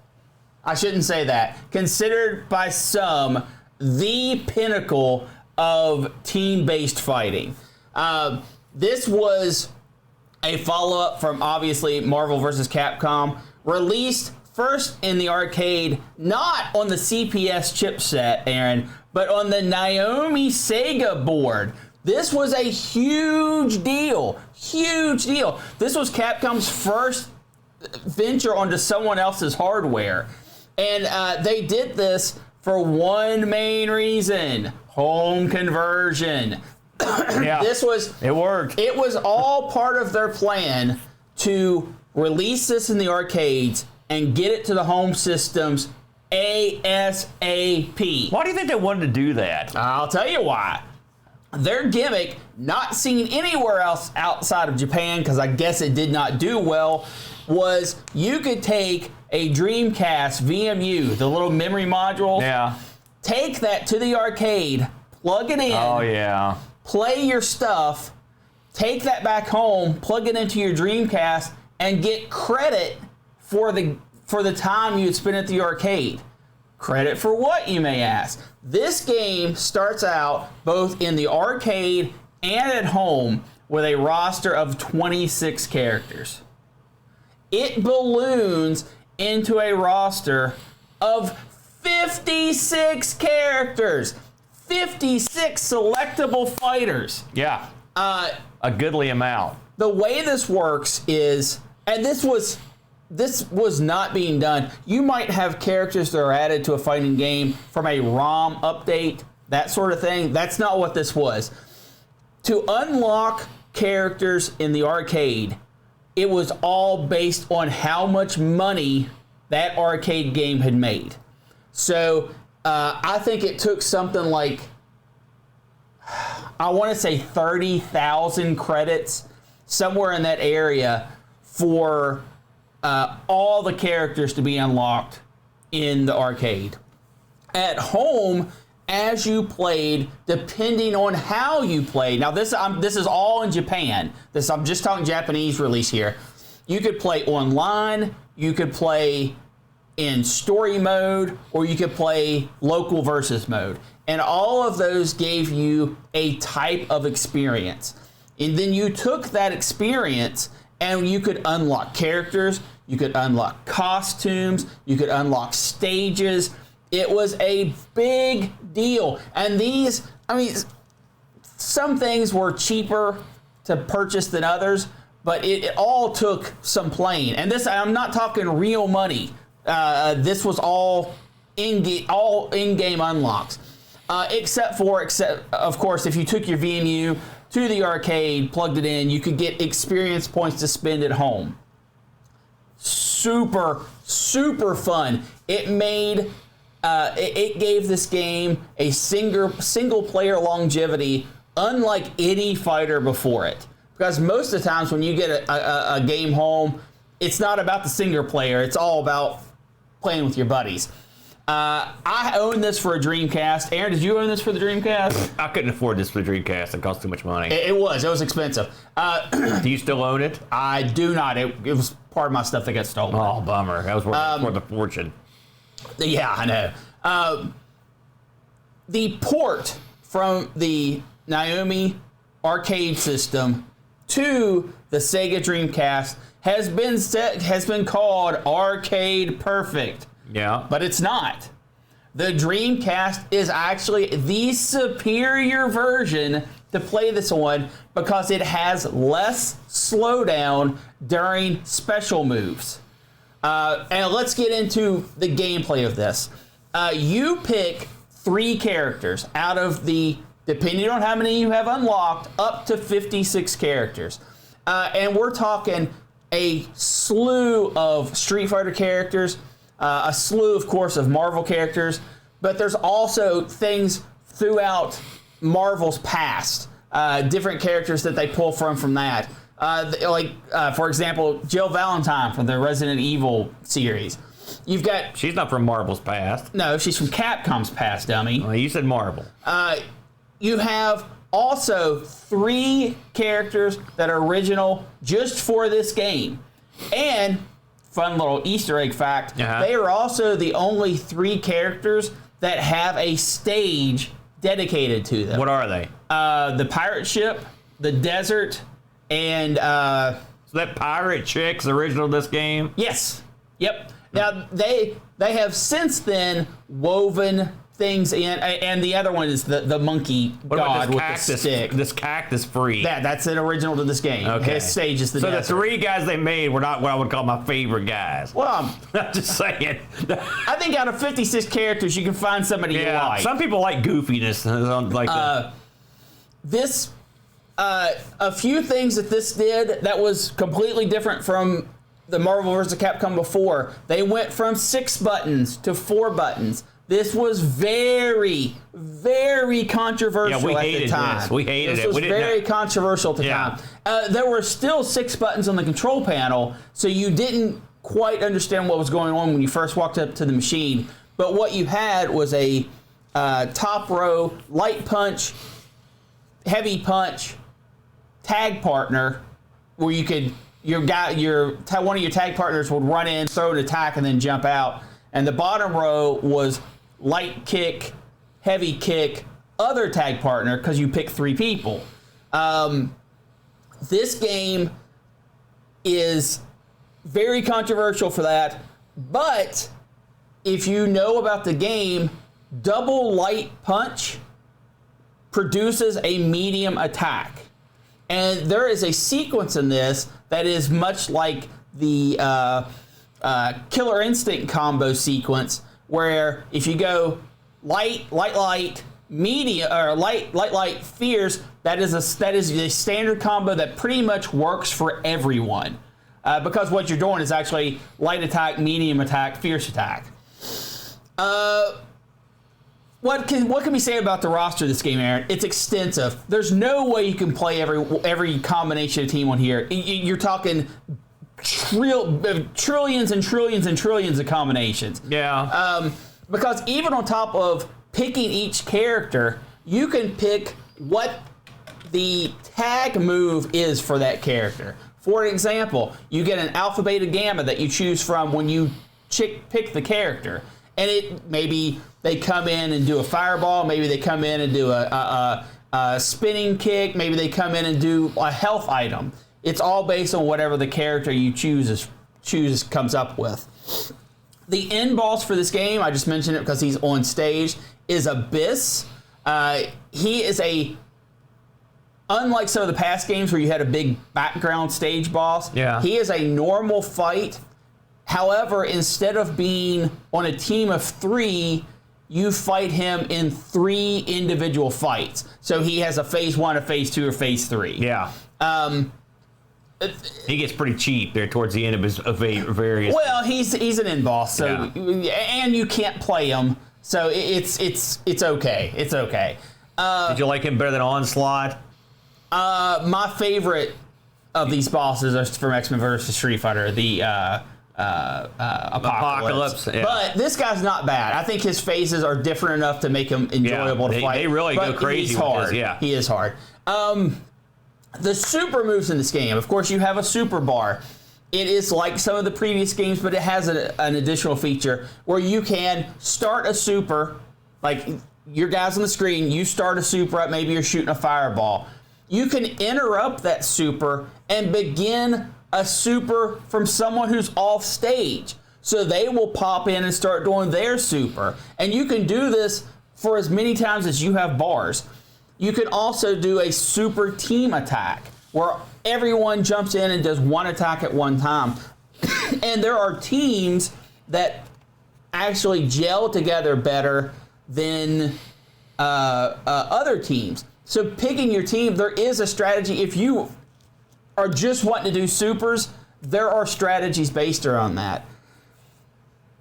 Speaker 2: I shouldn't say that, considered by some the pinnacle of team-based fighting. This was a follow-up from, obviously, Marvel vs. Capcom, released first in the arcade, not on the CPS chipset, Aaron, but on the Naomi Sega board. This was a huge deal. Huge deal. This was Capcom's first venture onto someone else's hardware. And they did this for one main reason: home conversion.
Speaker 1: Yeah, it worked.
Speaker 2: It was all part of their plan to release this in the arcades and get it to the home systems ASAP.
Speaker 1: Why do you think they wanted to do that?
Speaker 2: I'll tell you why. Their gimmick, not seen anywhere else outside of Japan, because I guess it did not do well, was you could take a Dreamcast VMU, the little memory module, take that to the arcade, plug it in, play your stuff, take that back home, plug it into your Dreamcast, and get credit for the time you had spent at the arcade. Credit for what, you may ask? This game starts out both in the arcade and at home with a roster of 26 characters. It balloons into a roster of 56 characters. 56 selectable fighters.
Speaker 1: Yeah. A goodly amount.
Speaker 2: The way this works is, and this was not being done. You might have characters that are added to a fighting game from a ROM update, that sort of thing. That's not what this was. To unlock characters in the arcade, it was all based on how much money that arcade game had made. So I think it took something like, I want to say 30,000 credits, somewhere in that area, for all the characters to be unlocked in the arcade. At home, as you played, depending on how you played. Now this is all in Japan. I'm just talking Japanese release here. You could play online, you could play in story mode, or you could play local versus mode. And all of those gave you a type of experience. And then you took that experience and you could unlock characters, you could unlock costumes, you could unlock stages. It was a big deal. And some things were cheaper to purchase than others, but it all took some playing. And this, I'm not talking real money. This was all in-game unlocks. Except of course, if you took your VMU to the arcade, plugged it in, you could get experience points to spend at home. Super, super fun. It made, it gave this game a single player longevity unlike any fighter before it. Because most of the times when you get a game home, it's not about the single player, it's all about playing with your buddies. I own this for a Dreamcast. Aaron, did you own this for the Dreamcast?
Speaker 1: I couldn't afford this for the Dreamcast. It cost too much money.
Speaker 2: It was expensive.
Speaker 1: Do you still own it?
Speaker 2: I do not. It was part of my stuff that got stolen.
Speaker 1: Oh, bummer. That was worth a fortune.
Speaker 2: Yeah, I know. The port from the Naomi arcade system to the Sega Dreamcast has been called Arcade Perfect.
Speaker 1: Yeah.
Speaker 2: But it's not. The Dreamcast is actually the superior version to play this on because it has less slowdown during special moves. And let's get into the gameplay of this. You pick 3 characters out of the, depending on how many you have unlocked, up to 56 characters. And we're talking a slew of Street Fighter characters, a slew, of course, of Marvel characters, but there's also things throughout Marvel's past, different characters that they pull from that. For example, Jill Valentine from the Resident Evil series. You've got...
Speaker 1: She's not from Marvel's past.
Speaker 2: No, she's from Capcom's past, dummy.
Speaker 1: Well, you said Marvel.
Speaker 2: You have also 3 characters that are original just for this game. And... fun little Easter egg fact, they are also the only 3 characters that have a stage dedicated to them.
Speaker 1: What are they?
Speaker 2: The pirate ship, the desert, and...
Speaker 1: so that pirate chick's original to this game?
Speaker 2: Yes. Yep. Now, they have since then woven things in, and the other one is the monkey god with the stick.
Speaker 1: This cactus freak.
Speaker 2: That's an original to this game.
Speaker 1: Okay.
Speaker 2: His stage is the desert.
Speaker 1: So the 3 guys they made were not what I would call my favorite guys.
Speaker 2: Well,
Speaker 1: I'm just saying.
Speaker 2: I think out of 56 characters, you can find somebody you like.
Speaker 1: Some people like goofiness.
Speaker 2: this, a few things that this did that was completely different from the Marvel vs. Capcom before. They went from 6 buttons to 4 buttons. This was very, very controversial at the time.
Speaker 1: This. We hated it.
Speaker 2: This was very controversial at the time. There were still 6 buttons on the control panel, so you didn't quite understand what was going on when you first walked up to the machine. But what you had was a top row, light punch, heavy punch, tag partner, where you could one of your tag partners would run in, throw an attack, and then jump out. And the bottom row was light kick, heavy kick, other tag partner, because you pick 3 people. This game is very controversial for that, but if you know about the game, double light punch produces a medium attack. And there is a sequence in this that is much like the Killer Instinct combo sequence, where if you go light, medium, or light, fierce, that is a standard combo that pretty much works for everyone. Because what you're doing is actually light attack, medium attack, fierce attack. What can we say about the roster of this game, Aaron? It's extensive. There's no way you can play every combination of team on here. You're talking trillions and trillions and trillions of combinations.
Speaker 1: Yeah.
Speaker 2: Because even on top of picking each character, you can pick what the tag move is for that character. For example, you get an alpha, beta, gamma that you choose from when you pick the character. And maybe they come in and do a fireball, maybe they come in and do a spinning kick, maybe they come in and do a health item. It's all based on whatever the character you choose comes up with. The end boss for this game, I just mentioned it because he's on stage, is Abyss. He is unlike some of the past games where you had a big background stage boss, he is a normal fight. However, instead of being on a team of 3, you fight him in 3 individual fights. So he has a phase 1, a phase 2, or phase 3.
Speaker 1: Yeah. He gets pretty cheap there towards the end of his various.
Speaker 2: Well, he's an end boss, so and you can't play him, so it's okay. It's okay.
Speaker 1: Did you like him better than Onslaught?
Speaker 2: My favorite of these bosses are from X-Men vs. Street Fighter, the Apocalypse.
Speaker 1: Yeah.
Speaker 2: But this guy's not bad. I think his phases are different enough to make him enjoyable to fight.
Speaker 1: They really go crazy
Speaker 2: he's hard.
Speaker 1: with this,
Speaker 2: He is hard. The super moves in this game, of course, you have a super bar. It is like some of the previous games, but it has an additional feature where you can start a super, like your guys on the screen, you start a super up, maybe you're shooting a fireball. You can interrupt that super and begin a super from someone who's off stage. So they will pop in and start doing their super. And you can do this for as many times as you have bars. You can also do a super team attack where everyone jumps in and does one attack at one time. And there are teams that actually gel together better than other teams. So picking your team, there is a strategy. If you are just wanting to do supers, there are strategies based around that.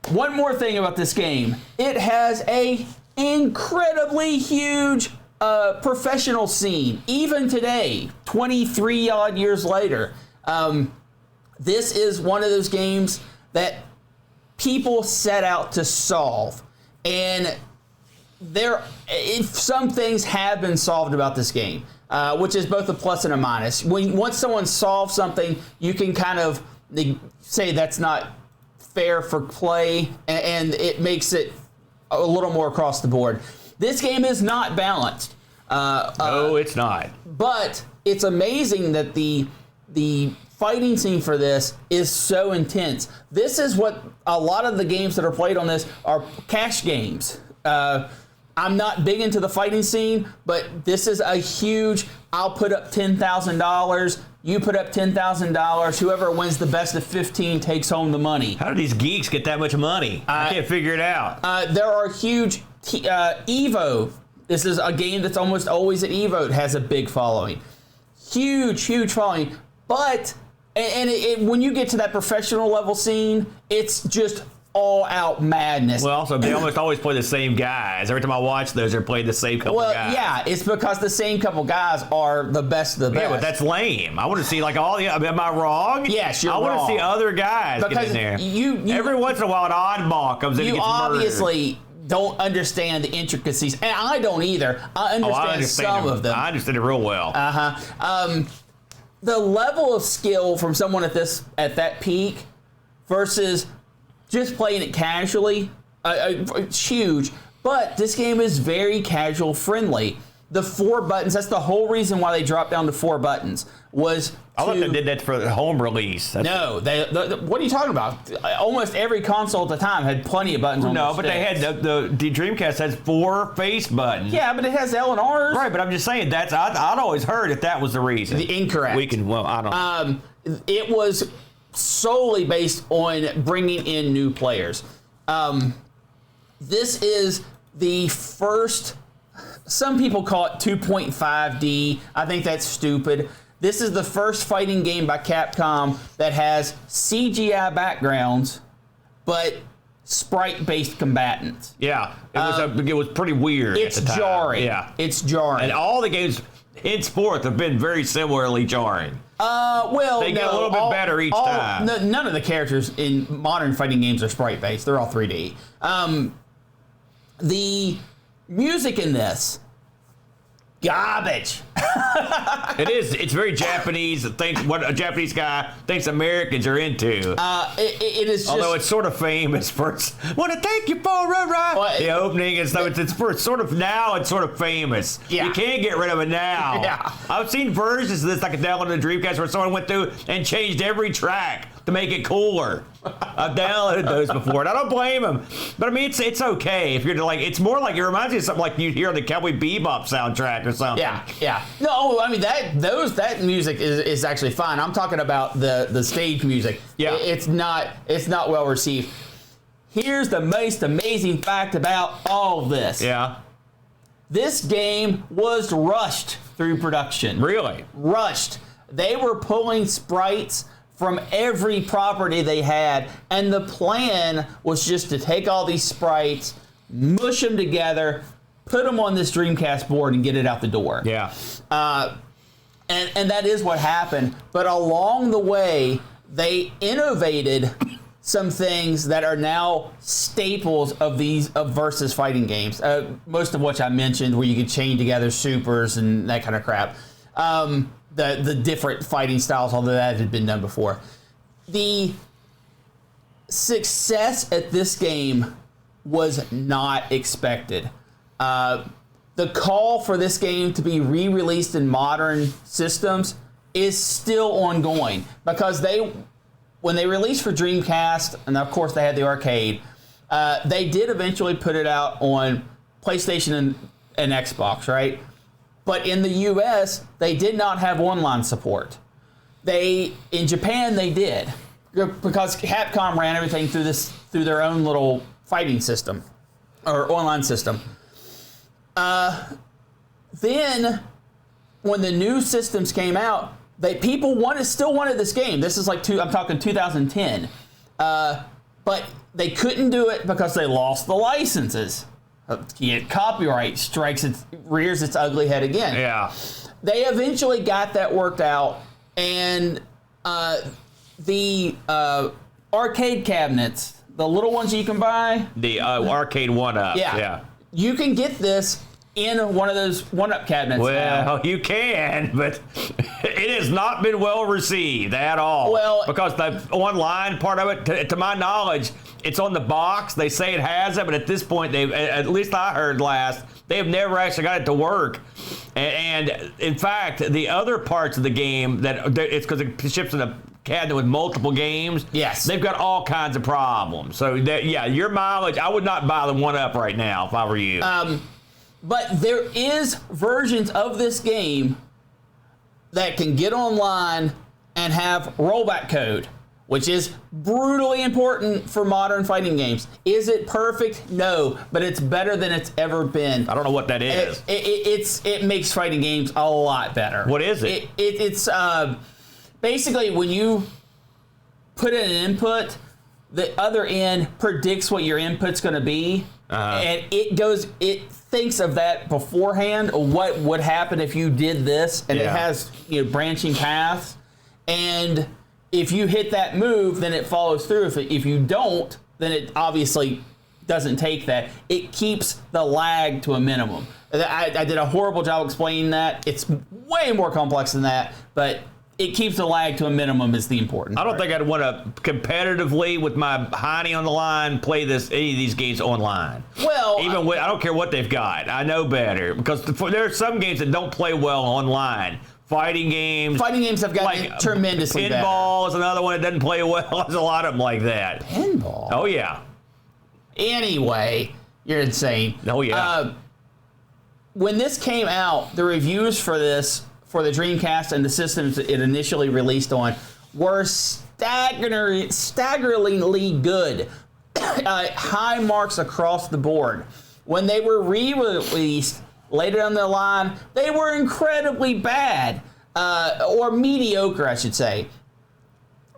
Speaker 2: One more thing about this game. It has a incredibly huge professional scene. Even today, 23 odd years later, this is one of those games that people set out to solve. And some things have been solved about this game, which is both a plus and a minus. Once someone solves something, you can kind of say that's not fair for play, and it makes it a little more across the board. This game is not balanced.
Speaker 1: No, it's not.
Speaker 2: But it's amazing that the fighting scene for this is so intense. This is what a lot of the games that are played on this are cash games. I'm not big into the fighting scene, but this is a huge, I'll put up $10,000, you put up $10,000, whoever wins the best of 15 takes home the money.
Speaker 1: How do these geeks get that much money? I can't figure it out.
Speaker 2: There are huge Evo This is a game that's almost always at Evo. It has a big following. Huge following. But, when you get to that professional level scene, it's just all out madness.
Speaker 1: Well, also, they almost always play the same guys. Every time I watch those, they're playing the same couple guys.
Speaker 2: Yeah, it's because the same couple guys are the best of the best.
Speaker 1: Yeah, but that's lame. I want to see like all the. Am I wrong?
Speaker 2: Yes, you're
Speaker 1: wrong. I want
Speaker 2: wrong.
Speaker 1: to see other guys
Speaker 2: because
Speaker 1: get in there.
Speaker 2: You
Speaker 1: every once in a while, an oddball comes in and
Speaker 2: You
Speaker 1: gets
Speaker 2: obviously don't understand the intricacies, and I don't either. I understand some of them.
Speaker 1: I understand it real well.
Speaker 2: The level of skill from someone at that peak versus just playing it casually, it's huge. But this game is very casual friendly. The 4 buttons, that's the whole reason why they dropped down to 4 buttons, was
Speaker 1: I thought they did that for the home release.
Speaker 2: No, what are you talking about? Almost every console at the time had plenty of buttons on
Speaker 1: No, but they had the Dreamcast has 4 face buttons.
Speaker 2: Yeah, but it has L and R's.
Speaker 1: Right, but I'm just saying I'd always heard that was the reason.
Speaker 2: Incorrect.
Speaker 1: I don't.
Speaker 2: It was solely based on bringing in new players. This is the first. Some people call it 2.5D. I think that's stupid. This is the first fighting game by Capcom that has CGI backgrounds, but sprite-based combatants.
Speaker 1: Yeah, it was pretty weird.
Speaker 2: It's
Speaker 1: at the time.
Speaker 2: jarring.
Speaker 1: Yeah,
Speaker 2: it's jarring.
Speaker 1: And all the games henceforth have been very similarly jarring. They get a little bit better each time.
Speaker 2: None of the characters in modern fighting games are sprite-based. They're all 3D. The music in this, garbage.
Speaker 1: It is. It's very Japanese. What a Japanese guy thinks Americans are into.
Speaker 2: It is.
Speaker 1: Although it's sort of famous for "Want to take you for a ride." The opening and stuff. It's sort of now. It's sort of famous.
Speaker 2: Yeah.
Speaker 1: You can't get rid of it now.
Speaker 2: Yeah.
Speaker 1: I've seen versions of this like a download the Dreamcast where someone went through and changed every track to make it cooler. I've downloaded those before, and I don't blame them. But I mean, it's okay if you're like. It's more like it reminds me of something like you hear on the Cowboy Bebop soundtrack or something.
Speaker 2: Yeah. No, I mean that music is actually fine. I'm talking about the stage music.
Speaker 1: Yeah.
Speaker 2: It's not well received. Here's the most amazing fact about all of this.
Speaker 1: Yeah.
Speaker 2: This game was rushed through production.
Speaker 1: Really?
Speaker 2: Rushed. They were pulling sprites from every property they had, and the plan was just to take all these sprites, mush them together, put them on this Dreamcast board, and get it out the door.
Speaker 1: Yeah.
Speaker 2: And that is what happened. But along the way, they innovated some things that are now staples of versus fighting games. Most of which I mentioned, where you could chain together supers and that kind of crap. The different fighting styles, although that had been done before. The success at this game was not expected. The call for this game to be re-released in modern systems is still ongoing, because when they released for Dreamcast, and of course they had the arcade, they did eventually put it out on PlayStation and Xbox, right? But in the US, they did not have online support. In Japan, they did, because Capcom ran everything through their own little fighting system or online system. Then, when the new systems came out, people still wanted this game. This is I'm talking 2010. But they couldn't do it because they lost the licenses. Copyright rears its ugly head again.
Speaker 1: Yeah.
Speaker 2: They eventually got that worked out, and the arcade cabinets, the little ones you can buy.
Speaker 1: The arcade 1-up. Yeah.
Speaker 2: You can get this in one of those 1-up cabinets.
Speaker 1: Well, you can, but it has not been well received at all.
Speaker 2: Well,
Speaker 1: because the online part of it, to my knowledge, it's on the box. They say it has it, but at this point, at least I heard last, they have never actually got it to work. And in fact, the other parts of the game it's because it ships in a cabinet with multiple games.
Speaker 2: Yes,
Speaker 1: they've got all kinds of problems. So your mileage, I would not buy the 1-up right now if I were you.
Speaker 2: But there is versions of this game that can get online and have rollback code, which is brutally important for modern fighting games. Is it perfect? No, but it's better than it's ever been.
Speaker 1: I don't know what that is.
Speaker 2: It makes fighting games a lot better.
Speaker 1: What is it?
Speaker 2: It's basically when you put in an input, the other end predicts what your input's going to be, and it thinks of that beforehand, what would happen if you did this, and it has branching paths, and if you hit that move, then it follows through. If you don't, then it obviously doesn't take that. It keeps the lag to a minimum. I did a horrible job explaining that. It's way more complex than that, but it keeps the lag to a minimum is the important part.
Speaker 1: I don't think I'd want to competitively, with my hiney on the line, play any of these games online.
Speaker 2: Well,
Speaker 1: I don't care what they've got. I know better, because there are some games that don't play well online. Fighting games
Speaker 2: have gotten tremendously better.
Speaker 1: Pinball is another one that doesn't play well. There's a lot of them like that.
Speaker 2: Pinball?
Speaker 1: Oh, yeah.
Speaker 2: Anyway, you're insane.
Speaker 1: Oh, yeah.
Speaker 2: When this came out, the reviews for this, for the Dreamcast and the systems it initially released on, were staggeringly good. High marks across the board. When they were re-released later down the line, they were incredibly bad, or mediocre, I should say,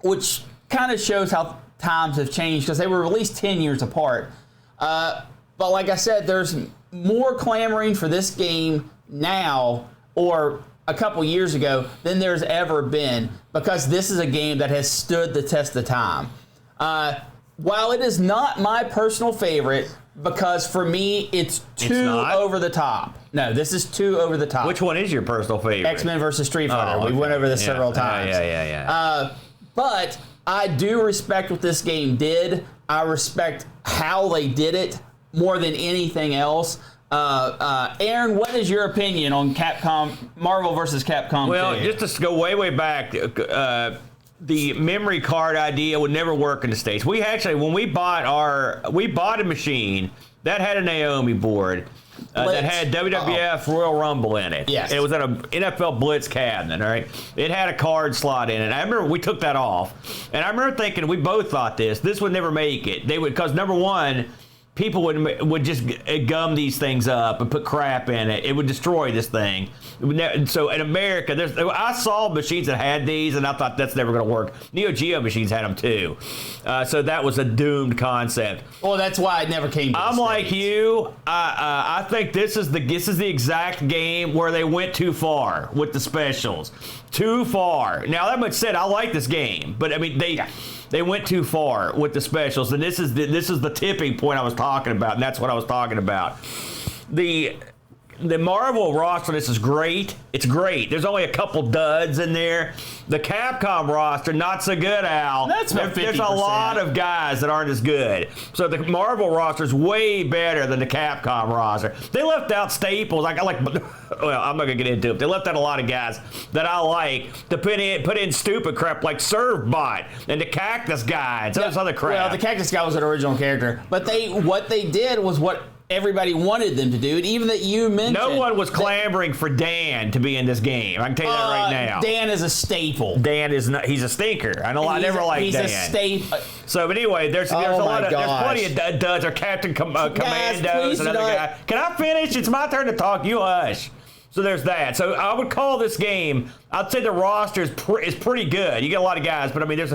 Speaker 2: which kind of shows how times have changed, because they were released 10 years apart. But like I said, there's more clamoring for this game now, or a couple years ago, than there's ever been, because this is a game that has stood the test of time. While it is not my personal favorite, because for me it's too over the top. No, this is too over the top.
Speaker 1: Which one is your personal favorite?
Speaker 2: X-Men versus Street Fighter. We went over this several times. But I do respect what this game did. I respect how they did it more than anything else. Aaron, what is your opinion on Marvel versus Capcom 2?
Speaker 1: Well, just to go way back, the memory card idea would never work in the States. We actually, when we bought a machine that had a Naomi board that had WWF Royal Rumble in it.
Speaker 2: Yes.
Speaker 1: It was at a NFL Blitz cabinet, all right? It had a card slot in it. I remember we took that off, and I remember thinking, we both thought this would never make it. They would, because number one, people would just gum these things up and put crap in it. It would destroy this thing. So in America, I saw machines that had these, and I thought that's never going to work. Neo Geo machines had them too. So that was a doomed concept.
Speaker 2: Well, that's why it never came to
Speaker 1: I'm like you. I think this is the exact game where they went too far with the specials. Too far. Now, that much said, I like this game, but I mean, they went too far with the specials, and this is the tipping point I was talking about, and that's what I was talking about. The Marvel roster, this is great. It's great. There's only a couple duds in there. The Capcom roster, not so good, Al.
Speaker 2: That's about 50%.
Speaker 1: There's a lot of guys that aren't as good. So the Marvel roster is way better than the Capcom roster. They left out staples. Well, I'm not gonna get into it. They left out a lot of guys that I like to put in stupid crap like Servbot and the Cactus guy and some of this other crap.
Speaker 2: Well, the Cactus guy was an original character, but what they did was what everybody wanted them to do, and even that you mentioned.
Speaker 1: No one was clamoring for Dan to be in this game. I can tell you that right now.
Speaker 2: Dan is a staple.
Speaker 1: Dan is not. He's a stinker. I never liked Dan.
Speaker 2: He's a staple.
Speaker 1: So, but anyway, there's plenty of duds. Or Captain Commandos, another guy. Can I finish? It's my turn to talk. You hush. So there's that. So I would call this game, I'd say the roster is pretty good. You get a lot of guys, but I mean, there's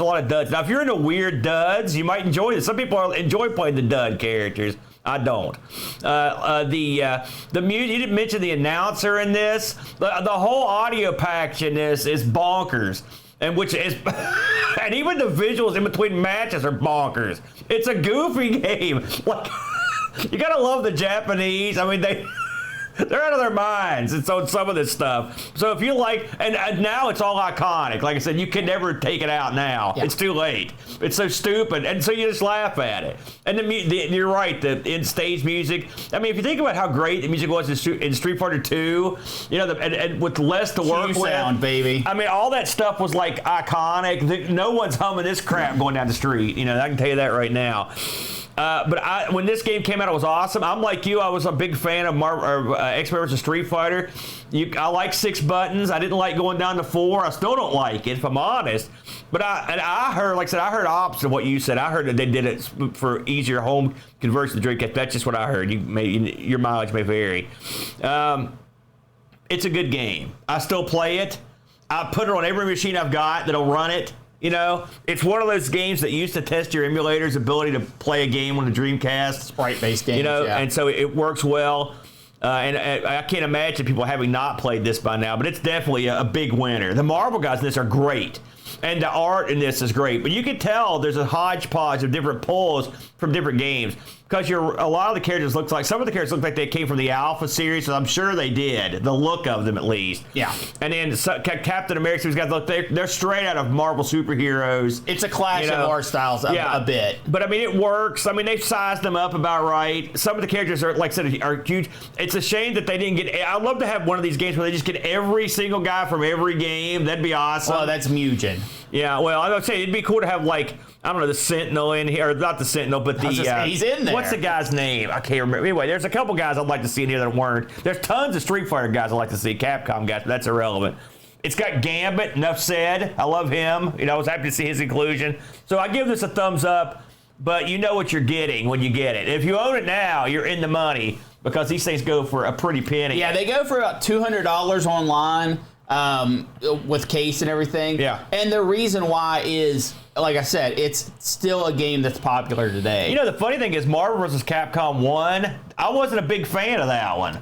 Speaker 1: a lot of duds. Now, if you're into weird duds, you might enjoy this. Some people enjoy playing the dud characters. I don't. The music, you didn't mention the announcer in this. The whole audio package in this is bonkers. And and even the visuals in between matches are bonkers. It's a goofy game. Like, you gotta love the Japanese. I mean, they're out of their minds. And so some of this stuff. So if you like, and now it's all iconic. Like I said, you can never take it out now. Yeah. It's too late. It's so stupid, and so you just laugh at it. And you're right. The in-stage music. I mean, if you think about how great the music was in Street Fighter 2, and with less to work with,
Speaker 2: sound, baby.
Speaker 1: I mean, all that stuff was like iconic. No one's humming this crap going down the street. I can tell you that right now. But when this game came out, it was awesome. I'm like you. I was a big fan of X-Men vs. Street Fighter. I like 6 buttons. I didn't like going down to 4. I still don't like it, if I'm honest. But I heard, like I said, I heard opposite of what you said. I heard that they did it for easier home conversion to Dreamcast. That's just what I heard. Your mileage may vary. It's a good game. I still play it. I put it on every machine I've got that'll run it. You know, it's one of those games that used to test your emulator's ability to play a game on the Dreamcast.
Speaker 2: Sprite-based games,
Speaker 1: you know,
Speaker 2: yeah.
Speaker 1: And so it works well. And I can't imagine people having not played this by now, but it's definitely a big winner. The Marvel guys in this are great. And the art in this is great. But you can tell there's a hodgepodge of different pulls from different games. Because a lot of the characters some of the characters look like they came from the Alpha series, so I'm sure they did. The look of them, at least.
Speaker 2: Yeah.
Speaker 1: And then Captain America, these guys look, they're straight out of Marvel superheroes.
Speaker 2: It's a clash of art styles a bit.
Speaker 1: But I mean, it works. I mean, they've sized them up about right. Some of the characters are, like I said, are huge. It's a shame that they didn't get. I'd love to have one of these games where they just get every single guy from every game. That'd be awesome.
Speaker 2: Well, that's Mugen.
Speaker 1: Yeah, well, I would say it'd be cool to have, like, I don't know, the Sentinel in here, or not the Sentinel, but the
Speaker 2: he's in there.
Speaker 1: What's the guy's name? I can't remember. Anyway, there's a couple guys I'd like to see in here that weren't. There's tons of Street Fighter guys I'd like to see, Capcom guys, but that's irrelevant. It's got Gambit, enough said. I love him. You know, I was happy to see his inclusion. So I give this a thumbs up, but you know what you're getting when you get it. If you own it now, you're in the money, because these things go for a pretty penny.
Speaker 2: Yeah, they go for about $200 online. With case and everything.
Speaker 1: Yeah.
Speaker 2: And the reason why is, like I said, it's still a game that's popular today.
Speaker 1: You know, the funny thing is Marvel vs. Capcom 1, I wasn't a big fan of that one.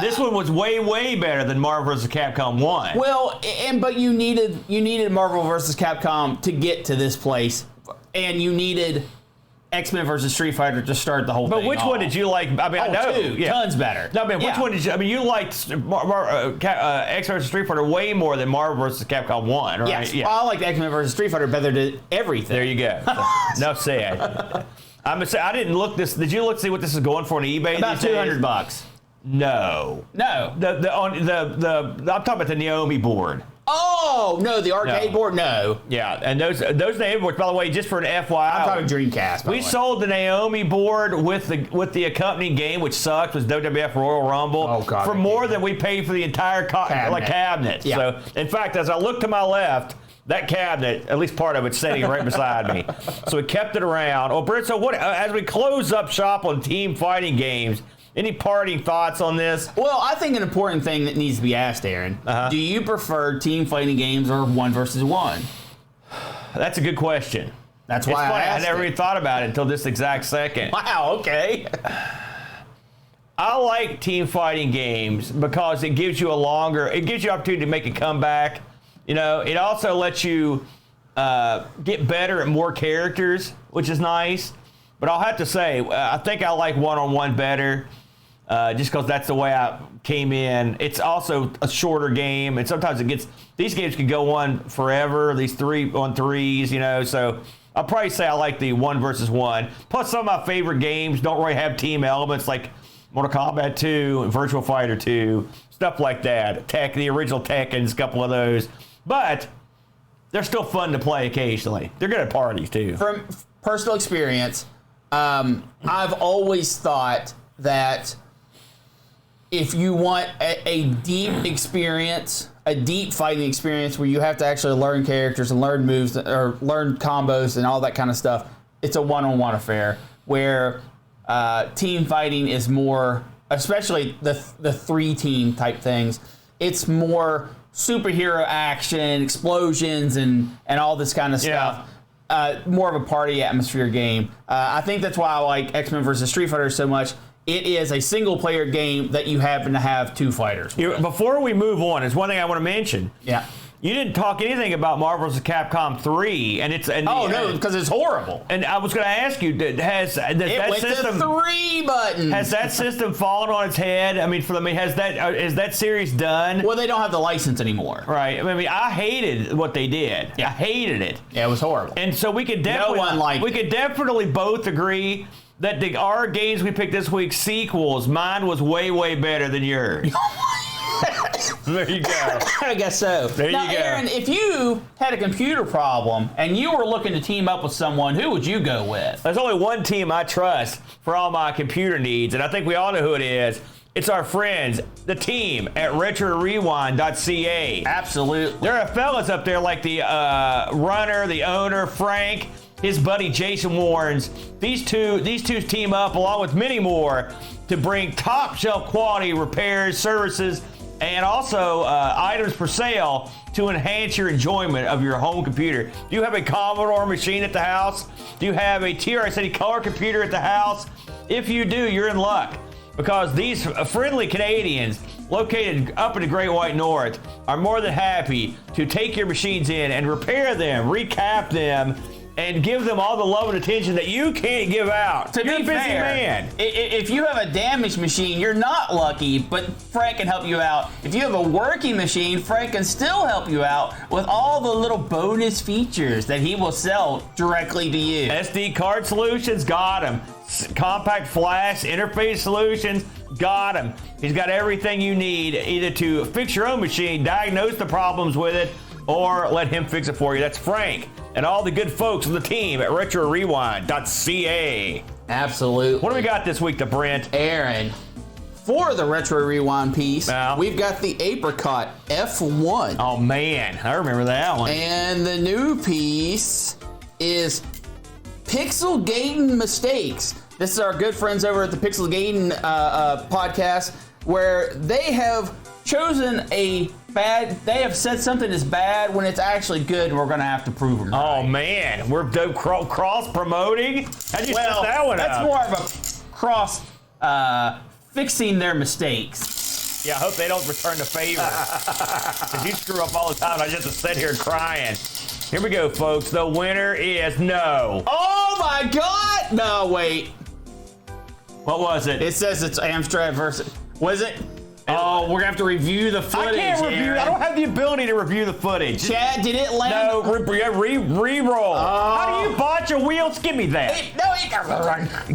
Speaker 1: This one was way, way better than Marvel vs. Capcom 1.
Speaker 2: Well, but you needed Marvel vs. Capcom to get to this place, and you needed X-Men versus Street Fighter to start the whole thing.
Speaker 1: But which one did you like? I mean, I know.
Speaker 2: Two. Yeah. Tons better.
Speaker 1: No, I mean, which one did you? I mean, you liked X versus Street Fighter way more than Marvel versus Capcom 1, right?
Speaker 2: Yes.
Speaker 1: Yeah.
Speaker 2: Well, I liked X-Men versus Street Fighter better than everything.
Speaker 1: There you go. Enough said. I'm gonna say I didn't look this. Did you look to see what this is going for on eBay?
Speaker 2: About $200.
Speaker 1: No.
Speaker 2: No.
Speaker 1: I'm talking about the Naomi board.
Speaker 2: Oh no, the arcade board. No.
Speaker 1: Yeah, and those Naomi boards, by the way, just for an FYI.
Speaker 2: I'm talking Dreamcast.
Speaker 1: We sold the Naomi board with the accompanying game, which sucked, was WWF Royal Rumble.
Speaker 2: Oh, God,
Speaker 1: for more than we paid for the entire cabinet.
Speaker 2: Yeah.
Speaker 1: So, in fact, as I look to my left, that cabinet, at least part of it's sitting right beside me. So we kept it around. Oh, Britt, so what? As we close up shop on team fighting games, any parting thoughts on this?
Speaker 2: Well, I think an important thing that needs to be asked, Aaron. Do you prefer team fighting games or 1 versus 1?
Speaker 1: That's a good question.
Speaker 2: That's why
Speaker 1: I never even thought about it until this exact second.
Speaker 2: Wow, okay.
Speaker 1: I like team fighting games because it gives you opportunity to make a comeback. You know, it also lets you get better at more characters, which is nice. But I'll have to say, I think I like one-on-one better. Just because that's the way I came in. It's also a shorter game, and sometimes these games can go on forever, these 3-on-3s, you know, so I'll probably say I like the 1 versus 1. Plus, some of my favorite games don't really have team elements, like Mortal Kombat 2 and Virtua Fighter 2, stuff like that. The original Tekken's, a couple of those. But they're still fun to play occasionally. They're good at parties, too.
Speaker 2: From personal experience, I've always thought that if you want a deep experience, a deep fighting experience where you have to actually learn characters and learn moves or learn combos and all that kind of stuff, it's a one-on-one affair. Where team fighting is more, especially the 3-team type things, it's more superhero action, explosions, and all this kind of stuff. More of a party atmosphere game. I think that's why I like X-Men vs. Street Fighter so much. It is a single-player game that you happen to have 2 fighters.
Speaker 1: Before we move on, there's one thing I want to mention.
Speaker 2: Yeah.
Speaker 1: You didn't talk anything about Marvel vs. Capcom 3,
Speaker 2: no, because it's horrible.
Speaker 1: And I was going to ask you, has that system
Speaker 2: to 3 buttons?
Speaker 1: Has that system fallen on its head? I mean, is that series done?
Speaker 2: Well, they don't have the license anymore.
Speaker 1: Right. I mean, I hated what they did.
Speaker 2: Yeah.
Speaker 1: I hated it.
Speaker 2: Yeah, it was horrible.
Speaker 1: And so we could definitely both agree that our games we picked this week sequels, mine was way, way better than yours. There you go.
Speaker 2: I guess so.
Speaker 1: There you go.
Speaker 2: Aaron, if you had a computer problem and you were looking to team up with someone, who would you go with?
Speaker 1: There's only one team I trust for all my computer needs, and I think we all know who it is. It's our friends, the team at RetroRewind.ca.
Speaker 2: Absolutely.
Speaker 1: There are fellas up there like the runner, the owner, Frank, his buddy Jason Warrens. These two team up along with many more to bring top shelf quality repairs, services, and also items for sale to enhance your enjoyment of your home computer. Do you have a Commodore machine at the house? Do you have a TRS-80 color computer at the house? If you do, you're in luck, because these friendly Canadians located up in the Great White North are more than happy to take your machines in and repair them, recap them, and give them all the love and attention that you can't give out.
Speaker 2: To
Speaker 1: You're
Speaker 2: be
Speaker 1: a busy
Speaker 2: fair,
Speaker 1: man.
Speaker 2: If you have a damaged machine, you're not lucky, but Frank can help you out. If you have a working machine, Frank can still help you out with all the little bonus features that he will sell directly to you.
Speaker 1: SD card solutions, got him. Compact flash interface solutions, got him. He's got everything you need either to fix your own machine, diagnose the problems with it, or let him fix it for you. That's Frank and all the good folks on the team at RetroRewind.ca.
Speaker 2: Absolutely.
Speaker 1: What do we got this week to Brent?
Speaker 2: Aaron, for the Retro Rewind piece,
Speaker 1: Now?
Speaker 2: we've got the Apricot F1.
Speaker 1: Oh man, I remember that one.
Speaker 2: And the new piece is Pixel Gaiden Mistakes. This is our good friends over at the Pixel Gaiden podcast, where they have chosen they have said something is bad when it's actually good, and we're going to have to prove them.
Speaker 1: Oh man, we're cross promoting. How'd you set that one
Speaker 2: that's
Speaker 1: up?
Speaker 2: more of a cross fixing their mistakes.
Speaker 1: Yeah, I hope they don't return the favor. Because you screw up all the time, and I just have to sit here crying. Here we go, folks. The winner is no.
Speaker 2: Oh my God! No, wait.
Speaker 1: What was it?
Speaker 2: It says it's Amstrad versus. Was it? Oh, we're gonna have to review the footage.
Speaker 1: I can't review.
Speaker 2: Aaron.
Speaker 1: I don't have the ability to review the footage.
Speaker 2: Chad, did it land?
Speaker 1: No, re-roll. How do you botch a wheel? Give me that.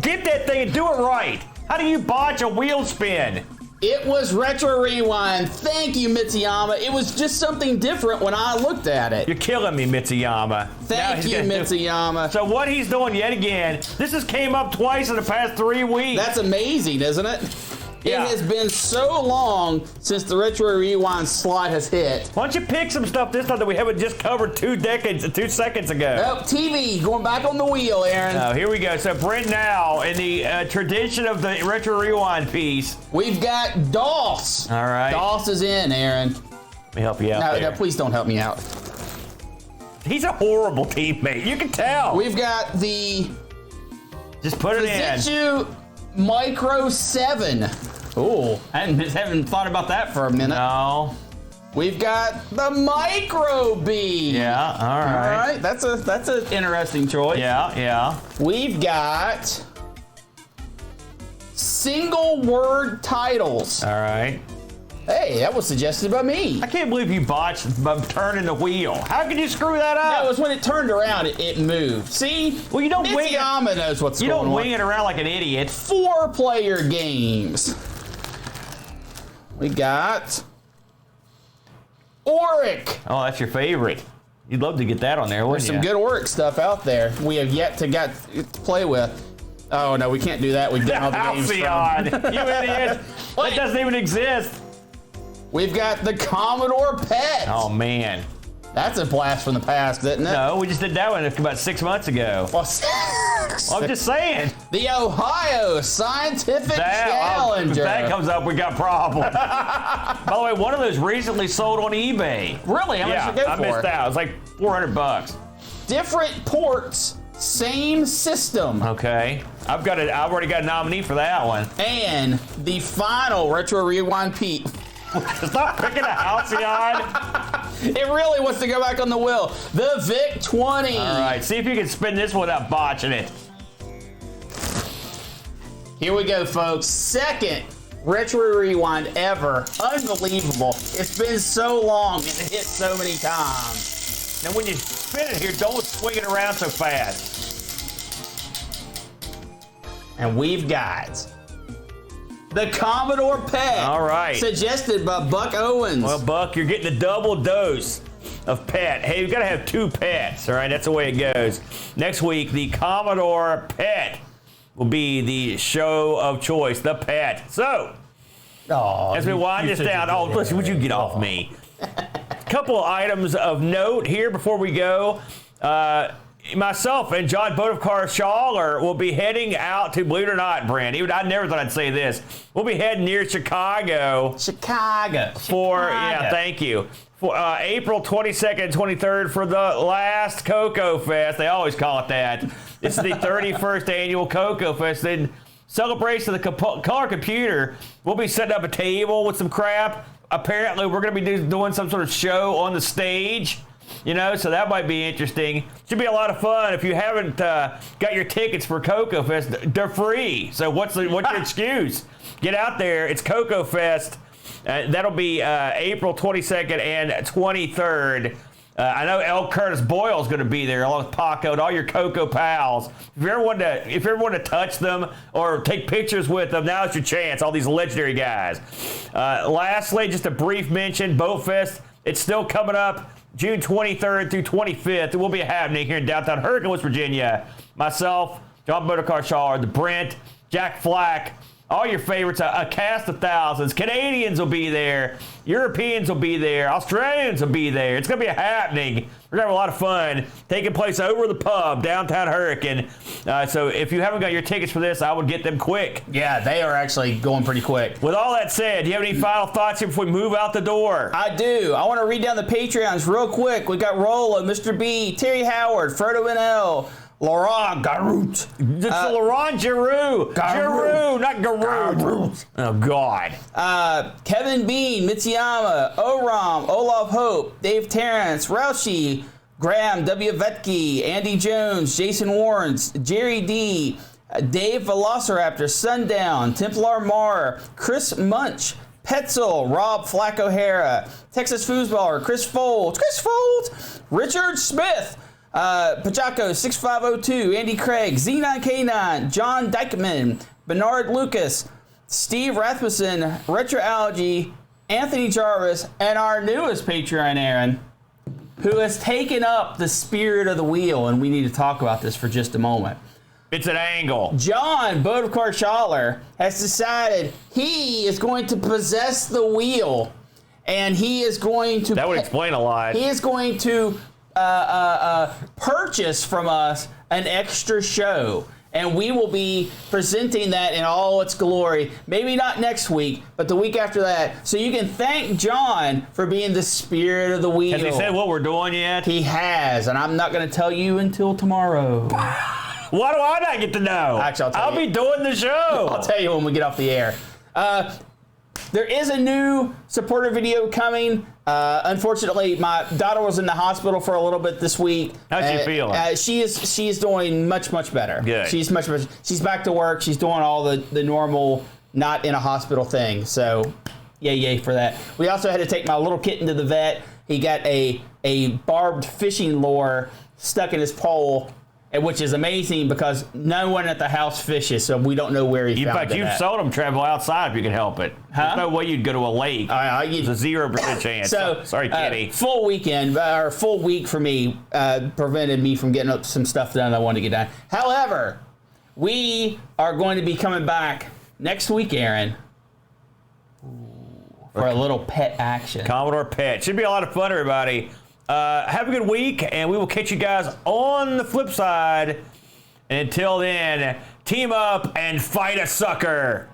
Speaker 1: Get that thing and do it right. How do you botch a wheel spin?
Speaker 2: It was Retro Rewind. Thank you, Mitsuyama. It was just something different when I looked at it.
Speaker 1: You're killing me, Mitsuyama.
Speaker 2: Thank you, Mitsuyama.
Speaker 1: So what he's doing yet again, this has came up twice in the past 3 weeks.
Speaker 2: That's amazing, isn't it?
Speaker 1: Yeah.
Speaker 2: It has been so long since the Retro Rewind slot has hit.
Speaker 1: Why don't you pick some stuff this time that we haven't just covered 2 seconds ago?
Speaker 2: Nope, TV, going back on the wheel, Aaron.
Speaker 1: Oh, here we go. So, Brent, now, in the tradition of the Retro Rewind piece,
Speaker 2: we've got DOS.
Speaker 1: All right.
Speaker 2: DOS is in, Aaron.
Speaker 1: let me help you out there.
Speaker 2: No, please don't help me out.
Speaker 1: He's a horrible teammate. You can tell.
Speaker 2: We've got the
Speaker 1: Just put it in.
Speaker 2: Fujitsu Micro 7. Oh, I haven't thought about that for a minute.
Speaker 1: No.
Speaker 2: We've got the Micro B.
Speaker 1: Yeah, all right.
Speaker 2: All right, that's an interesting choice.
Speaker 1: Yeah.
Speaker 2: We've got single word titles.
Speaker 1: All right.
Speaker 2: Hey, that was suggested by me.
Speaker 1: I can't believe you botched by turning the wheel. How could you screw that up?
Speaker 2: That was when it turned around, it moved. See?
Speaker 1: Well, you don't wing it.
Speaker 2: Mitsuyama knows what's
Speaker 1: You
Speaker 2: going on.
Speaker 1: don't wing it around like an idiot.
Speaker 2: 4-player games. We got Oric.
Speaker 1: Oh, that's your favorite. You'd love to get that on there,
Speaker 2: There's
Speaker 1: wouldn't
Speaker 2: some
Speaker 1: you?
Speaker 2: good Oric stuff out there we have yet to play with. Oh, no, we can't do that. We've done all the games from.
Speaker 1: Halcyon, you idiot. That doesn't even exist.
Speaker 2: We've got the Commodore PET.
Speaker 1: Oh, man.
Speaker 2: That's a blast from the past, isn't it?
Speaker 1: No, we just did that one about 6 months ago.
Speaker 2: Well,
Speaker 1: I'm just saying.
Speaker 2: the Ohio Scientific
Speaker 1: If
Speaker 2: Challenger.
Speaker 1: that comes up, we got problems. By the way, one of those recently sold on eBay.
Speaker 2: Really? How much
Speaker 1: Yeah,
Speaker 2: did it go
Speaker 1: I
Speaker 2: for?
Speaker 1: missed out. It was like $400.
Speaker 2: Different ports, same system.
Speaker 1: Okay. I've already got a nominee for that one.
Speaker 2: And the final Retro Rewind Pete.
Speaker 1: Stop picking a Halcyon.
Speaker 2: It really wants to go back on the wheel. The VIC 20.
Speaker 1: All right, see if you can spin this without botching it.
Speaker 2: Here we go, folks. Second Retro Rewind ever. Unbelievable. It's been so long and it hit so many times.
Speaker 1: Now, when you spin it here, don't swing it around so fast.
Speaker 2: And we've got the Commodore PET.
Speaker 1: All right.
Speaker 2: Suggested by Buck Owens.
Speaker 1: Well, Buck, you're getting a double dose of PET. Hey, you've got to have 2 pets, all right? That's the way it goes. Next week, the Commodore PET will be the show of choice, the PET. So,
Speaker 2: Oh,
Speaker 1: as we wind this down. Oh, listen, would you get off me? Couple of items of note here before we go. Myself and John Bodovkar Schaller will be heading out to, believe it or not, Brent, I never thought I'd say this. We'll be heading near Chicago. Yeah, thank you. For April 22nd and 23rd for the last Cocoa Fest. They always call it that. This is the 31st annual Cocoa Fest. In celebration of the Color Computer, we'll be setting up a table with some crap. Apparently, we're going to be doing some sort of show on the stage. So that might be interesting. Should be a lot of fun. If you haven't got your tickets for Cocoa Fest, they're free. So what's your excuse? Get out there. It's Cocoa Fest. That'll be April 22nd and 23rd. I know L. Curtis Boyle's going to be there along with Paco and all your Cocoa pals. If you ever want to touch them or take pictures with them, now's your chance. All these legendary guys. Lastly, just a brief mention, Boat Fest. It's still coming up. June 23rd through 25th, it will be happening here in downtown Hurricane, West Virginia. Myself, John Bodovkar Schaller, the Brent, Jack Flack, all your favorites, a cast of thousands. Canadians will be there. Europeans will be there. Australians will be there. It's going to be happening. We're going to have a lot of fun taking place over the pub, downtown Hurricane. So if you haven't got your tickets for this, I would get them quick.
Speaker 2: Yeah, they are actually going pretty quick.
Speaker 1: With all that said, do you have any final thoughts here before we move out the door?
Speaker 2: I do. I want to read down the Patreons real quick. We got Rolla, Mr. B, Terry Howard, Frodo NL, Laurent Garout.
Speaker 1: It's Laurent Giroux. Giroux, not Garout. Oh, God.
Speaker 2: Kevin Bean, Mitsuyama, Oram, Olaf Hope, Dave Terrence, Roushi, Graham W. Vetke, Andy Jones, Jason Warrens, Jerry D, Dave Velociraptor, Sundown, Templar Mar, Chris Munch, Petzel, Rob Flack O'Hara, Texas Foosballer, Chris Folds, Richard Smith, Pachaco 6502, Andy Craig, Z9K9, John Dykeman, Bernard Lucas, Steve Rasmussen, Retroalgy, Anthony Jarvis, and our newest Patreon, Aaron, who has taken up the spirit of the wheel, and we need to talk about this for just a moment.
Speaker 1: It's an angle.
Speaker 2: John Bodovkar Schaller has decided he is going to possess the wheel, and he is going to...
Speaker 1: That would explain a lot.
Speaker 2: He is going to purchase from us an extra show, and we will be presenting that in all its glory. Maybe not next week, but the week after that. So you can thank John for being the spirit of the wheel.
Speaker 1: Has he said what we're doing yet?
Speaker 2: He has, and I'm not going to tell you until tomorrow.
Speaker 1: Why do I not get to know?
Speaker 2: Actually,
Speaker 1: I'll be doing the show.
Speaker 2: I'll tell you when we get off the air. There is a new supporter video coming. Unfortunately, my daughter was in the hospital for a little bit this week.
Speaker 1: How's she feeling?
Speaker 2: She is doing much better.
Speaker 1: Good.
Speaker 2: She's much better. She's back to work. She's doing all the normal, not in a hospital thing. So, yay for that. We also had to take my little kitten to the vet. He got a barbed fishing lure stuck in his pole, which is amazing because no one at the house fishes, so we don't know where he found it.
Speaker 1: In fact, you've sold him travel outside if you can help it.
Speaker 2: Huh?
Speaker 1: There's no way you'd go to a lake. There's a 0% chance.
Speaker 2: So,
Speaker 1: sorry, Kitty.
Speaker 2: Full weekend, or full week for me, prevented me from getting some stuff done I wanted to get done. However, we are going to be coming back next week, Aaron, for a little pet action.
Speaker 1: Commodore Pet. Should be a lot of fun, everybody. Have a good week, and we will catch you guys on the flip side. And until then, team up and fight a sucker.